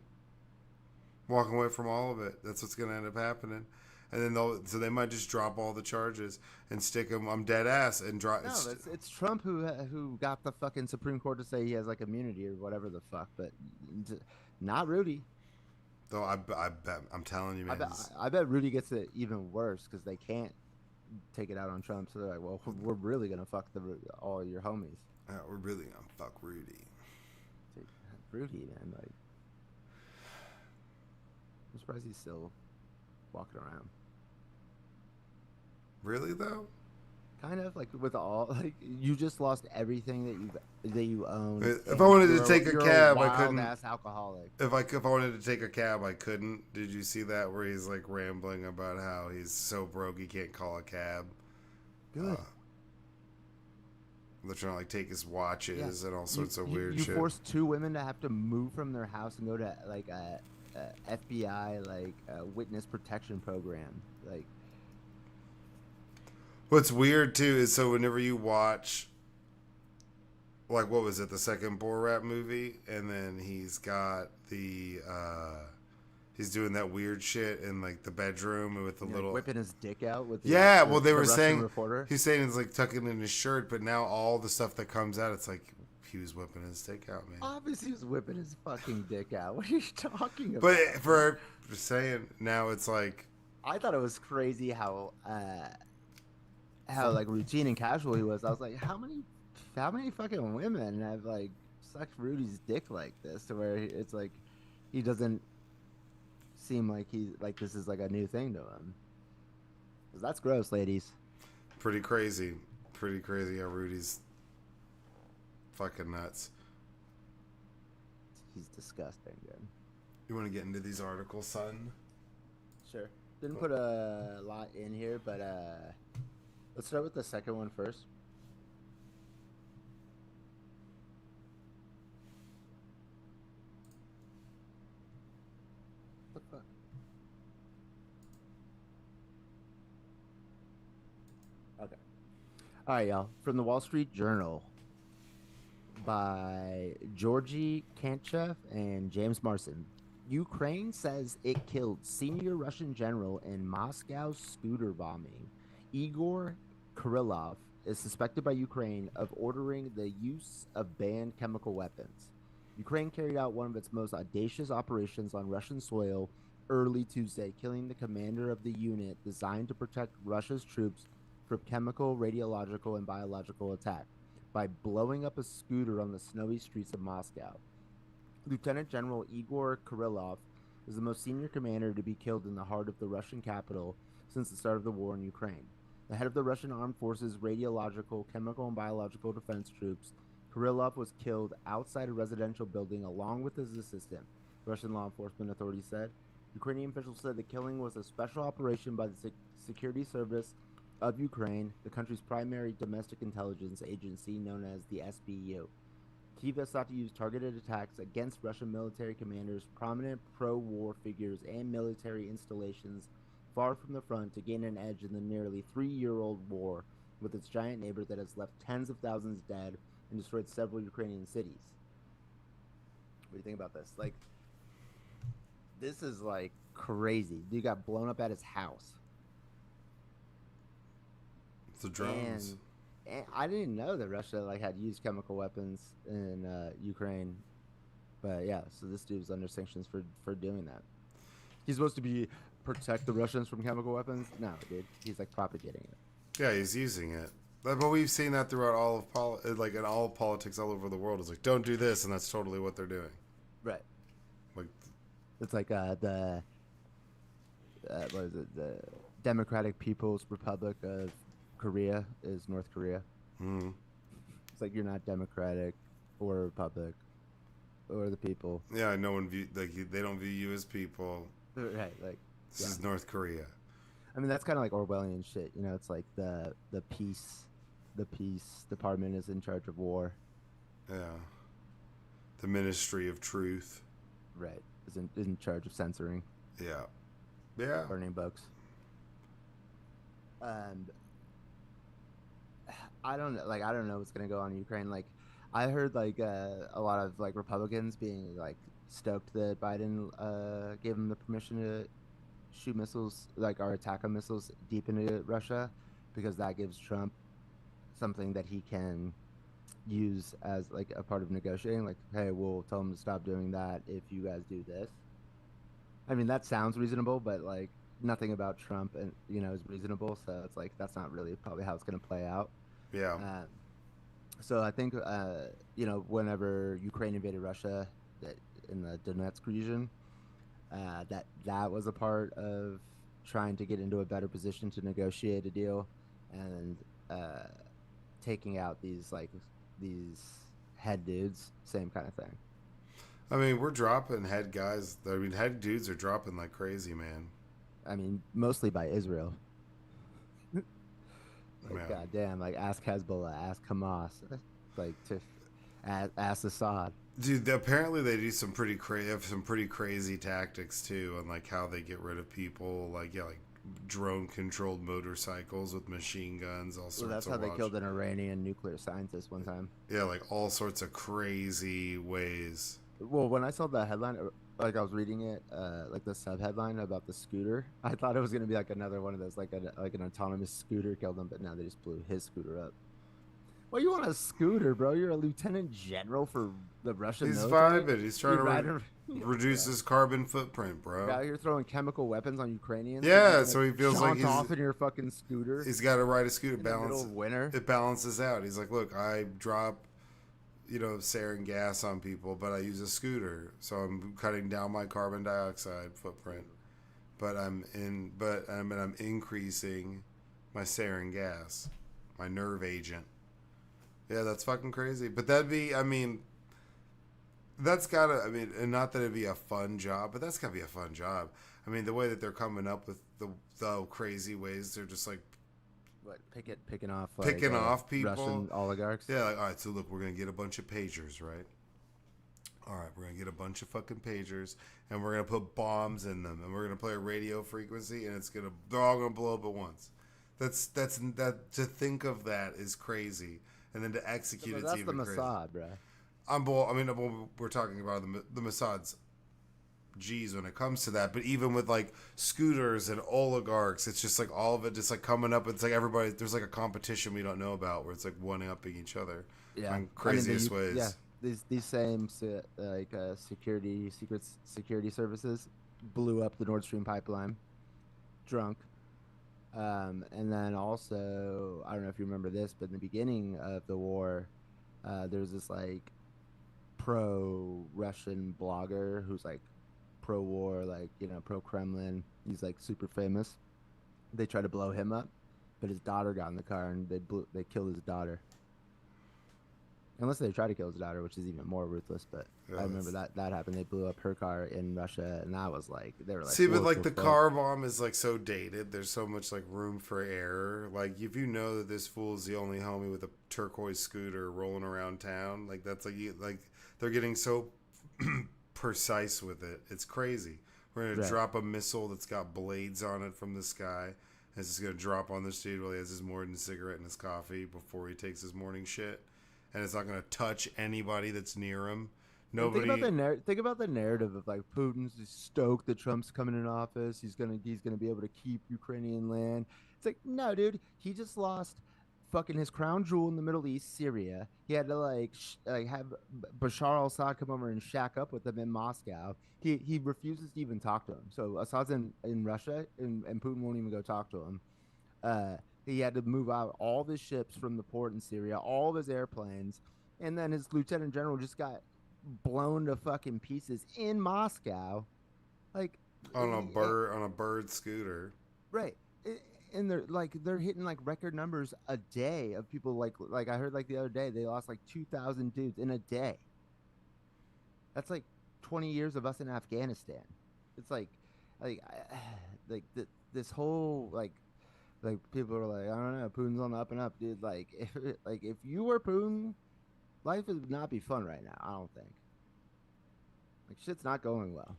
Walking away from all of it. That's what's gonna end up happening. And then they might just drop all the charges and stick him. I'm dead ass and drop. No, it's Trump who got the fucking Supreme Court to say he has like immunity or whatever the fuck, but not Rudy. Though I bet I'm telling you, man. I bet Rudy gets it even worse because they can't take it out on Trump. So they're like, well, we're really gonna fuck all your homies. We're really gonna fuck Rudy. Dude, Rudy, man, like, I'm surprised he's still walking around. Really though? Kind of like with all like you just lost everything that you own. If I wanted to take a cab, I couldn't. Ass alcoholic. If I wanted to take a cab, I couldn't. Did you see that where he's like rambling about how he's so broke he can't call a cab? Good. They're trying to like take his watches and all sorts of weird shit. You forced two women to have to move from their house and go to like a FBI like witness protection program. Like, what's weird too is so whenever you watch, like, what was it, the second Borat movie, and then he's got the he's doing that weird shit in like the bedroom with the little whipping his dick out with well they were Russian saying reporter. He's saying it's like tucking in his shirt, but now all the stuff that comes out, it's like he was whipping his dick out, man. Obviously he was whipping his fucking dick out. What are you talking about? But for saying now, it's like I thought it was crazy how like routine and casual he was. I was like, how many fucking women have like sucked Rudy's dick like this to where it's like he doesn't seem like he's like this is like a new thing to him. 'Cause that's gross, ladies. pretty crazy how Rudy's fucking nuts. He's disgusting, dude. You want to get into these articles, son? Sure. Didn't put a lot in here, but let's start with the second one first. What the fuck? Okay. All right, y'all. From the Wall Street Journal by Georgy Kantchev and James Marson. Ukraine says it killed senior Russian general in Moscow's scooter bombing. Igor Kirillov is suspected by Ukraine of ordering the use of banned chemical weapons. Ukraine carried out one of its most audacious operations on Russian soil early Tuesday, killing the commander of the unit designed to protect Russia's troops from chemical, radiological, and biological attack by blowing up a scooter on the snowy streets of Moscow. Lieutenant General Igor Kirillov is the most senior commander to be killed in the heart of the Russian capital since the start of the war in Ukraine. The head of the Russian Armed Forces radiological, chemical, and biological defense troops, Kirillov was killed outside a residential building along with his assistant, Russian law enforcement authorities said. Ukrainian officials said the killing was a special operation by the Security Service of Ukraine, the country's primary domestic intelligence agency known as the SBU. Kyiv has sought to use targeted attacks against Russian military commanders, prominent pro-war figures, and military installations far from the front to gain an edge in the nearly 3-year-old war with its giant neighbor that has left tens of thousands dead and destroyed several Ukrainian cities. What do you think about this? Like, this is like crazy. Dude got blown up at his house. The drones. And I didn't know that Russia like had used chemical weapons in Ukraine, but yeah. So this dude was under sanctions for doing that. He's supposed to be protect the Russians from chemical weapons. No, dude, he's like propagating it. Yeah, he's using it. But we've seen that throughout all of like in all of politics all over the world. It's like don't do this, and that's totally what they're doing. Right. Like it's like the what is it? The Democratic People's Republic of Korea is North Korea. Mm-hmm. It's like you're not democratic or republic or the people. Yeah, no one they don't view you as people. Right, like this is North Korea. I mean, that's kind of like Orwellian shit. You know, it's like the peace department is in charge of war. Yeah. The Ministry of Truth. Right. is in charge of censoring, Yeah. Yeah. burning books. And I don't know, like I don't know what's gonna go on in Ukraine. Like I heard like a lot of like Republicans being like stoked that Biden gave them the permission to shoot missiles like or attack on missiles deep into Russia because that gives Trump something that he can use as like a part of negotiating. Like, hey, we'll tell them to stop doing that if you guys do this. I mean, that sounds reasonable, but like nothing about Trump and is reasonable. So it's like that's not really probably how it's going to play out. Yeah. Um, so I think whenever Ukraine invaded Russia, that in the Donetsk region, that was a part of trying to get into a better position to negotiate a deal and uh, taking out these head dudes, same kind of thing. I mean, we're dropping head guys. I mean, head dudes are dropping like crazy, man. I mean, mostly by Israel. Like, Yeah. goddamn, like ask Hezbollah, ask Hamas, like to ask Assad. Dude, apparently they do some pretty have some pretty crazy tactics too, and like how they get rid of people, like like drone controlled motorcycles with machine guns, all Well, sorts that's of how they watch. killed an Iranian nuclear scientist one time. Yeah, like all sorts of crazy ways. Well, when I saw the headline, like I was reading it, like the sub headline about the scooter, I thought it was gonna be like another one of those, like an autonomous scooter killed him, but now they just blew his scooter up. Well, you want a scooter, bro? You're a lieutenant general for the Russian He's military. vibing. He's trying You to ride reduce his carbon footprint, You're bro. out here throwing chemical weapons on Ukrainians. Yeah, so he feels like jaunt off in your fucking scooter he's got to ride a scooter. in the middle Balance of winter. it balances out. He's like, look, I drop sarin gas on people, but I use a scooter, so I'm cutting down my carbon dioxide footprint. But I'm increasing my sarin gas, my nerve agent. Yeah, that's fucking crazy. But that'd be, I mean, that's gotta, I mean, and not that it'd be a fun job, but that's gotta be a fun job. I mean, the way that they're coming up with the crazy ways, they're just like What picking off picking off people, Russian oligarchs. Yeah, like, all right, so look, we're gonna get a bunch of pagers, right? All right, we're gonna get a bunch of fucking pagers, and we're gonna put bombs in them, and we're gonna play a radio frequency, and they're all gonna blow up at once. That's that to think of that is crazy, and then to execute it's even That's the crazy. Mossad, bro. We're talking about the Mossad's G's when it comes to that, but even with like scooters and oligarchs, it's just like all of it just like coming up. It's like everybody, there's like a competition we don't know about where it's like one upping each other. Yeah, in craziest the ways. Yeah, these same security services blew up the Nord Stream pipeline, drunk. And then also, I don't know if you remember this, but in the beginning of the war, there's this like pro-Russian blogger who's like pro-war, like pro-Kremlin. He's like super famous. They tried to blow him up, but his daughter got in the car and they killed his daughter. Unless they tried to kill his daughter, which is even more ruthless. But Yeah, I remember that happened. They blew up her car in Russia, and that was like they were like. See, but "Whoa, like the fuck." car bomb is like so dated. There's so much like room for error. Like if you know that this fool's the only homie with a turquoise scooter rolling around town, like that's like they're getting so precise with it. It's crazy. We're gonna Right. drop a missile that's got blades on it from the sky. And it's just gonna drop on this dude while he has his morning cigarette and his coffee before he takes his morning shit. And it's not gonna touch anybody that's near him. Nobody. Think about the narrative of like Putin's stoked that Trump's coming in office. He's gonna be able to keep Ukrainian land. It's like, no, dude. He just lost fucking his crown jewel in the Middle East, Syria. He had to have Bashar al-Assad come over and shack up with him in Moscow. He refuses to even talk to him. So Assad's in Russia, and Putin won't even go talk to him. He had to move out all of his ships from the port in Syria, all of his airplanes, and then his lieutenant general just got blown to fucking pieces in Moscow, like on a bird scooter. right. And they're hitting like record numbers a day of people like I heard like the other day they lost like 2,000 dudes in a day. That's like 20 years of us in Afghanistan. It's like this whole like people are like, I don't know, Putin's on the up and up, dude. Like if you were Putin, life would not be fun right now. I don't think. Like shit's not going well.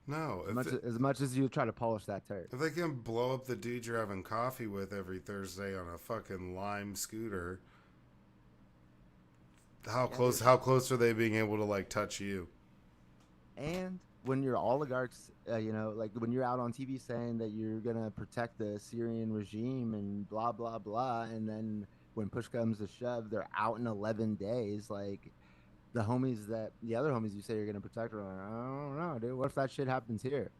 No, As much as you try to polish that turd. if they can blow up the dude you're having coffee with every Thursday on a fucking Lime scooter, Yeah, dude. how close are they being able to like touch you? And when your oligarchs, like when you're out on TV saying that you're gonna protect the Syrian regime and blah blah blah, and then when push comes to shove, they're out in 11 days. Like the other homies you say you're gonna protect are like, I don't know, dude. What if that shit happens here?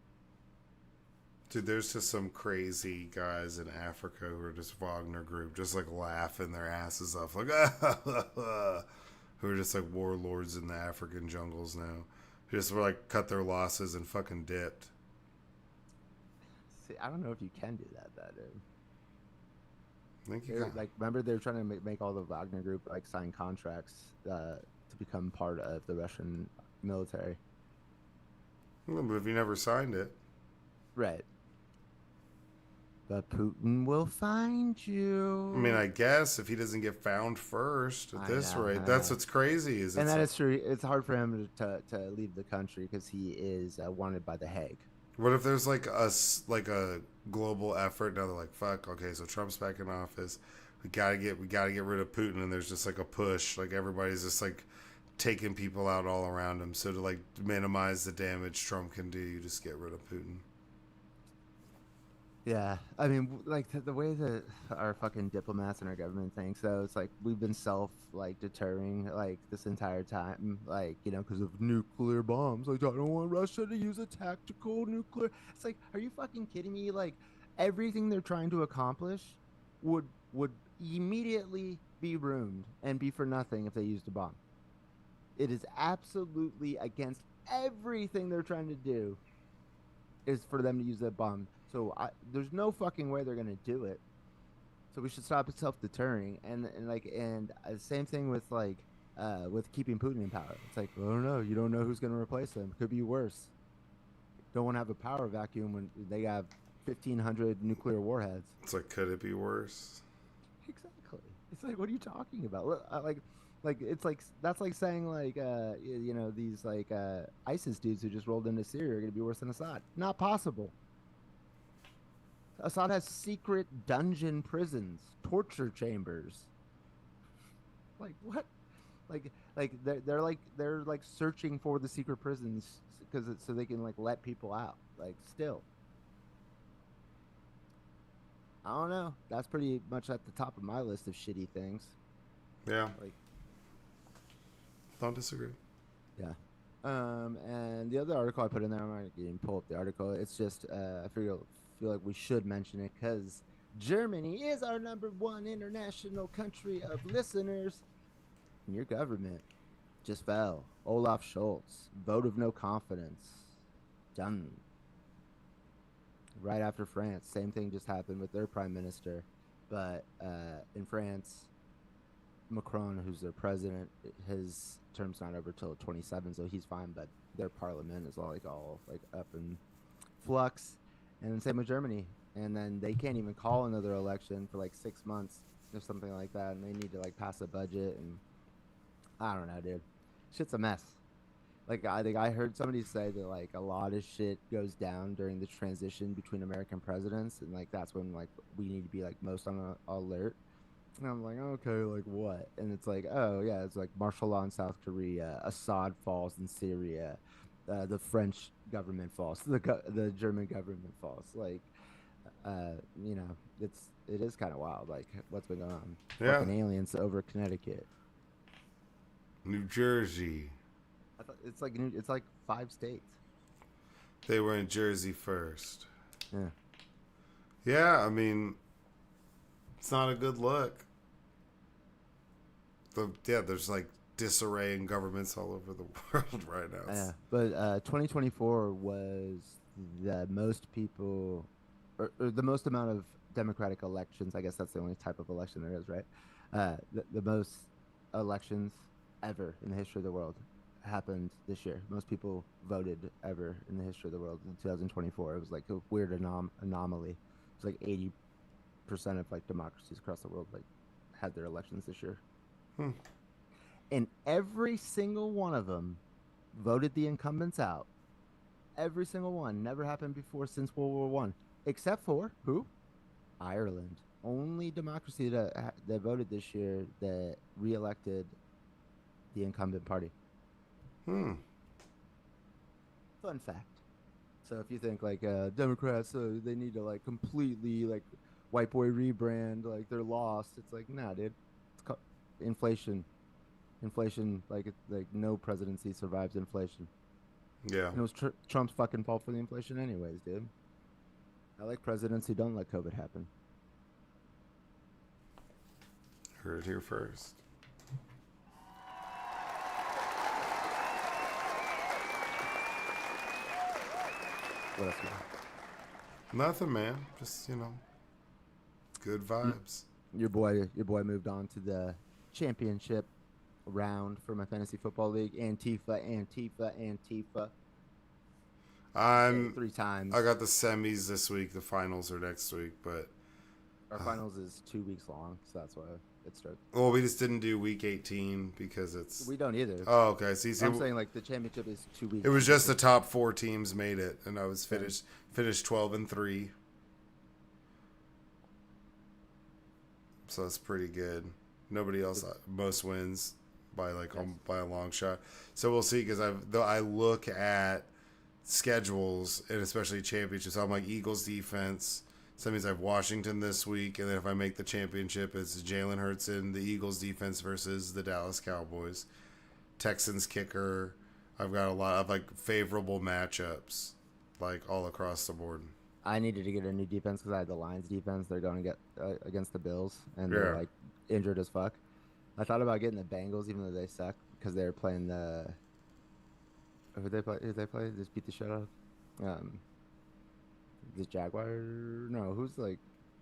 Dude, there's just some crazy guys in Africa who are just Wagner Group, just like laughing their asses off, like who are just like warlords in the African jungles now. Who just were like cut their losses and fucking dipped. See, I don't know if you can do that, dude. I think you got. Like, remember they were trying to make all the Wagner Group like sign contracts to become part of the Russian military. But if you never signed it, Right. But Putin will find you. I mean, I guess if he doesn't get found first at this rate, I that's know. what's crazy. And that is true. It's hard for him to leave the country because he is wanted by the Hague. What if there's like a global effort now? They're like, fuck. Okay, so Trump's back in office. We gotta get rid of Putin, and there's just like a push. Like everybody's just like taking people out all around him. So to like minimize the damage Trump can do, you just get rid of Putin. Yeah, I mean, like the way that our fucking diplomats and our government thinks, so it's like we've been like deterring like this entire time, like because of nuclear bombs. Like I don't want Russia to use a tactical nuclear. It's like, are you fucking kidding me? Like everything they're trying to accomplish would immediately be ruined and be for nothing if they used a bomb. It is absolutely against everything they're trying to do is for them to use that bomb. So there's no fucking way they're gonna do it. So we should stop self-deterring, and same thing with with keeping Putin in power. It's like, I don't know. You don't know who's gonna replace him. Could be worse. Don't want to have a power vacuum when they have 1,500 nuclear warheads. It's like, could it be worse? Exactly. It's like, what are you talking about? Like it's like that's like saying these ISIS dudes who just rolled into Syria are gonna be worse than Assad. Not possible. Assad has secret dungeon prisons, torture chambers. Like what? They're searching for the secret prisons because so they can like let people out. Like still, I don't know. That's pretty much at the top of my list of shitty things. Yeah. Like, don't disagree. Yeah. And the other article I put in there, I'm not going to pull up the article. It's just I feel like we should mention it because Germany is our #1 international country of listeners. And your government just fell. Olaf Scholz, vote of no confidence. Done. Right after France, same thing just happened with their prime minister. But in France, Macron, who's their president, his term's not over till 27, so he's fine. But their parliament is all up in flux. And then same with Germany. And then they can't even call another election for 6 months or something like that. And they need to pass a budget. And I don't know, dude. Shit's a mess. I think I heard somebody say that a lot of shit goes down during the transition between American presidents. And that's when we need to be most on alert. And I'm like, okay, what? And it's oh yeah, it's martial law in South Korea, Assad falls in Syria, the French government falls, the German government falls. It is kind of wild, what's been going on. Yeah. Fucking aliens over Connecticut, New Jersey. I thought it's 5 states. They were in Jersey first. Yeah. Yeah, I mean, it's not a good look. There's disarray in governments all over the world right now. Yeah, but 2024 was the most people, or the most amount of Democratic elections. I guess that's the only type of election there is, right? The most elections ever in the history of the world happened this year. Most people voted ever in the history of the world in 2024. It was a weird anomaly. It was 80% of democracies across the world had their elections this year. And every single one of them voted the incumbents out Every single one. Never happened before since World War One, except for who? Ireland. Only democracy that voted this year that re-elected the incumbent party. Hmm. Fun fact. So if you think like Democrats, they need to like completely like white boy rebrand, like they're lost. It's like nah, dude. It's called inflation. Inflation, like no presidency survives inflation. Yeah. And it was Trump's fucking fault for the inflation, anyways, dude. I like presidents who don't let COVID happen. Heard it here first. What else? You got? Nothing, man. Just good vibes. Your boy moved on to the championship round for my fantasy football league. Antifa. I'm 3 times. I got the semis this week. The finals are next week, but Our finals is 2 weeks long, so that's why it starts. well, we just didn't do week 18 because it's. We don't either. Oh, okay. See, I'm saying like the championship is 2 weeks. it was just the top 4 teams made it, and I was finished 12-3. So that's pretty good. Nobody else most wins by by a long shot. So we'll see because I look at schedules and especially championships. I'm like Eagles defense. So that means I have Washington this week, and then if I make the championship, it's Jalen Hurts in the Eagles defense versus the Dallas Cowboys. Texans kicker. I've got a lot of like favorable matchups, like all across the board. I needed to get a new defense because I had the Lions defense. They're going to get against the Bills, and they're like injured as fuck. I thought about getting the Bengals, even though they suck, because they're playing the. Who they play? They just beat the shit out of. The Jaguar? No, who's like?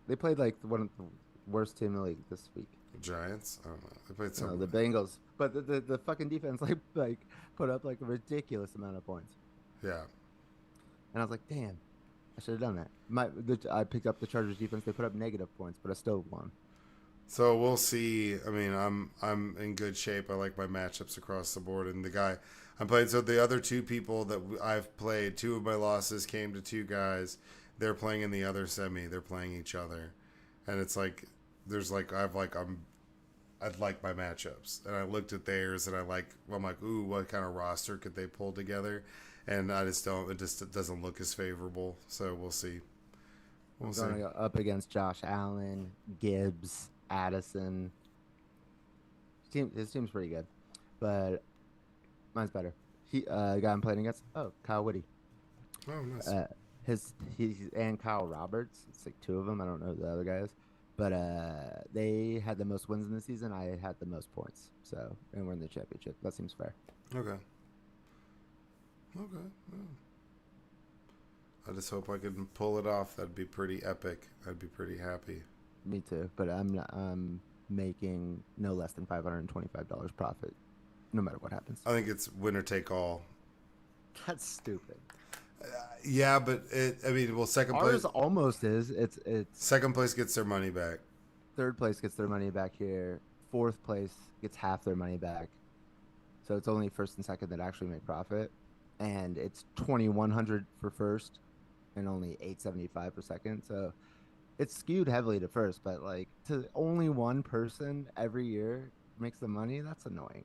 They played like one of the worst team in the league this week. The Giants? I don't know. They played some. No, the Bengals, but the fucking defense like put up like a ridiculous amount of points. Yeah. And I was like, damn, I should have done that. I picked up the Chargers defense. They put up negative points, but I still won. So we'll see. I mean, I'm in good shape. I like my matchups across the board, and the guy I'm playing. So the other 2 people that I've played, 2 of my losses came to 2 guys. They're playing in the other semi. They're playing each other, and it's like there's like I'd like my matchups, and I looked at theirs, and I'm like, ooh, what kind of roster could they pull together? And I just don't. It just doesn't look as favorable. So we'll see. We're going to go up against Josh Allen, Gibbs, Addison. His team's pretty good, but mine's better. The guy I'm playing against, Kyle Whitty. Oh, nice. He's and Kyle Roberts. It's like 2 of them. I don't know who the other guy is, but they had the most wins in the season. I had the most points. So, and we're in the championship. That seems fair. Okay. Yeah. I just hope I can pull it off. That'd be pretty epic. I'd be pretty happy. Me too, but I'm making no less than $525 profit, no matter what happens. I think it's winner take all. That's stupid. Yeah, but second place. Ours almost is. It's second place gets their money back. Third place gets their money back here. Fourth place gets half their money back. So it's only first and second that actually make profit, and it's $2,100 for first, and only $875 for second. So it's skewed heavily to first, but like to only one person every year makes the money. That's annoying.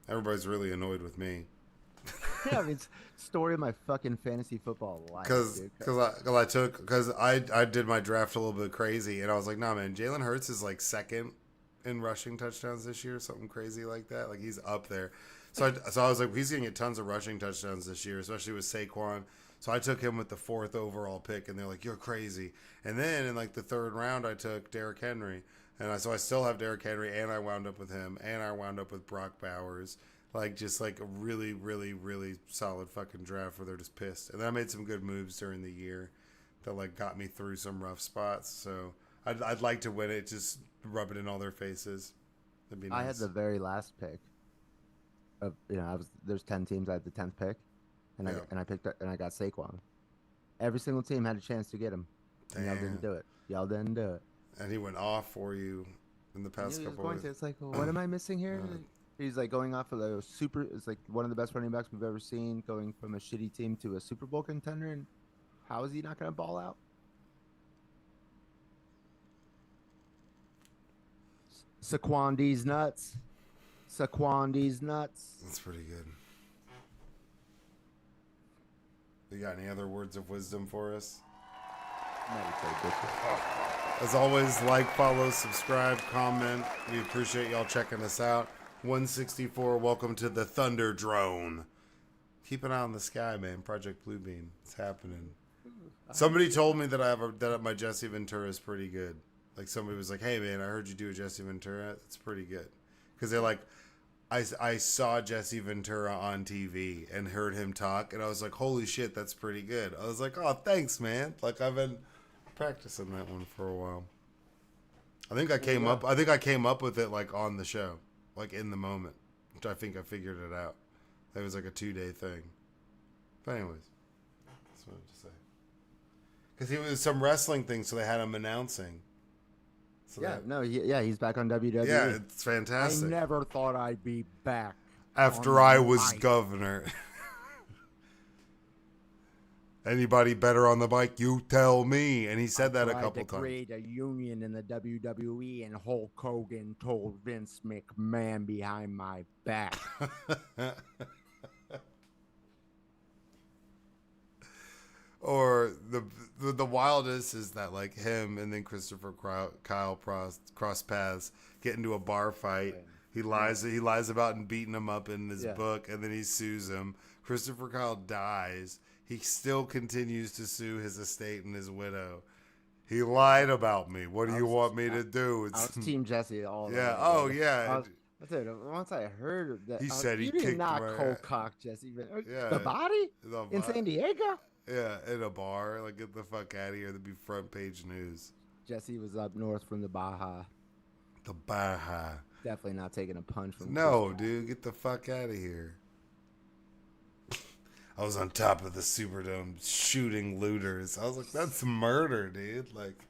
Everybody's really annoyed with me. Yeah, I mean, it's story of my fucking fantasy football life. Because I did my draft a little bit crazy, and I was like, nah, man, Jalen Hurts is like second in rushing touchdowns this year, something crazy like that. Like he's up there. So I was like, he's gonna get tons of rushing touchdowns this year, especially with Saquon. So I took him with the 4th overall pick, and they're like, you're crazy. And then in like the 3rd round, I took Derrick Henry, and so I still have Derrick Henry, and I wound up with him, and I wound up with Brock Bowers. Like, just like a really, really, really solid fucking draft where they're just pissed. And then I made some good moves during the year that like got me through some rough spots. So I'd like to win it, just rub it in all their faces. That'd be nice. I had the very last pick. There's 10 teams. I had the 10th pick, and I picked and I got Saquon. Every single team had a chance to get him, and y'all didn't do it. Y'all didn't do it. And he went off for you in the past couple of weeks. It's like, well, what am I missing here? He's like going off of the super. It's like one of the best running backs we've ever seen, going from a shitty team to a Super Bowl contender. And how is he not going to ball out? Saquon D's nuts. Saquon D's nuts. That's pretty good. You got any other words of wisdom for us? Meditate, bitches. As always, like, follow, subscribe, comment. We appreciate y'all checking us out. 164, welcome to the Thunder Drone. Keep an eye on the sky, man. Project Bluebeam. It's happening. Somebody told me that that my Jesse Ventura is pretty good. Like somebody was like, "Hey, man, I heard you do a Jesse Ventura. It's pretty good." Because they're like, I saw Jesse Ventura on TV and heard him talk, and I was like, "Holy shit, that's pretty good." I was like, "Oh, thanks, man." Like I've been practicing that one for a while. I think I came up with it like on the show, like in the moment. Which I think I figured it out. It was like a 2-day thing. But anyways, that's what I have to say. Because he was some wrestling thing, so they had him announcing. So he's back on WWE. Yeah, it's fantastic. I never thought I'd be back after I was governor. Anybody better on the bike? You tell me. And he said that a couple times. Create a union in the WWE, and Hulk Hogan told Vince McMahon behind my back. Or the wildest is that like him and then Christopher Kyle cross paths, get into a bar fight. He lies about and beating him up in his book, and then he sues him. Christopher Kyle dies. He still continues to sue his estate and his widow. He lied about me. What do you want me to do? I was Team Jesse all the yeah. way. Oh yeah. Once I heard that, he said he you kicked did not my cold cock Jesse. Yeah, the body in San Diego. Yeah, in a bar. Like, get the fuck out of here. That'd be front page news. Jesse was up north from the Baja. The Baja. Definitely not taking a punch from. No, dude, get the fuck out of here. I was on top of the Superdome shooting looters. I was like, that's murder, dude. Like,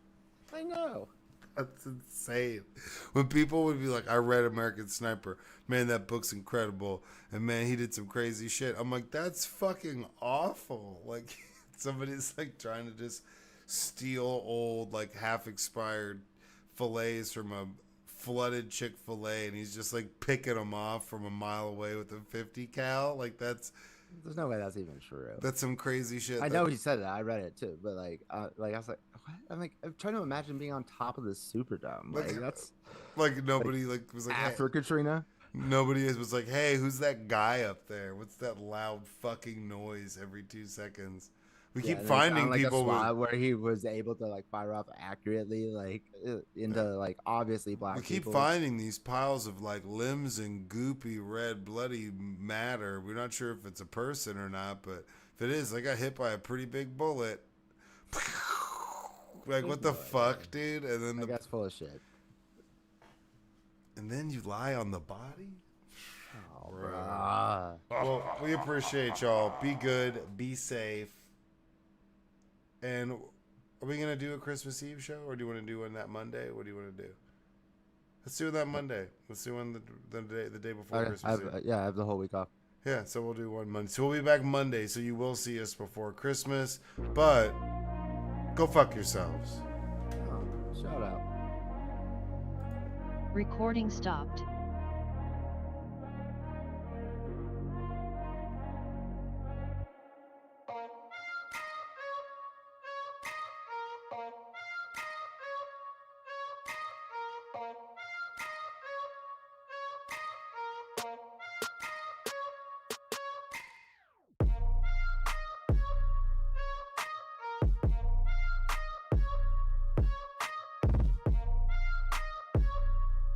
I know. That's insane. When people would be like, I read American Sniper. Man, that book's incredible. And man, he did some crazy shit. I'm like, that's fucking awful. Like, somebody's like trying to just steal old, like half expired fillets from a flooded Chick-fil-A, and he's just like picking them off from a mile away with a 50 cal. Like, that's. There's no way that's even true. That's some crazy shit. I know he said it. I read it too, but like I was like, what? I'm trying to imagine being on top of the Superdome. Like that's like nobody like was like after Katrina. Nobody was like, hey, who's that guy up there? What's that loud fucking noise every 2 seconds? We keep finding like people where he was able to like fire off accurately, like into like obviously black. We keep finding these piles of like limbs and goopy red bloody matter. We're not sure if it's a person or not, but if it is, I got hit by a pretty big bullet. Like, what the fuck, dude? And then that's full of shit. And then you lie on the body? Oh, bro. Well, we appreciate y'all. Be good. Be safe. And are we going to do a Christmas Eve show, or do you want to do one that Monday? What do you want to do? Let's do it that Monday. Let's do one the day before Christmas Eve. Yeah, I have the whole week off. Yeah, so we'll do one Monday. So we'll be back Monday, so you will see us before Christmas. But go fuck yourselves. Shout out. Recording stopped.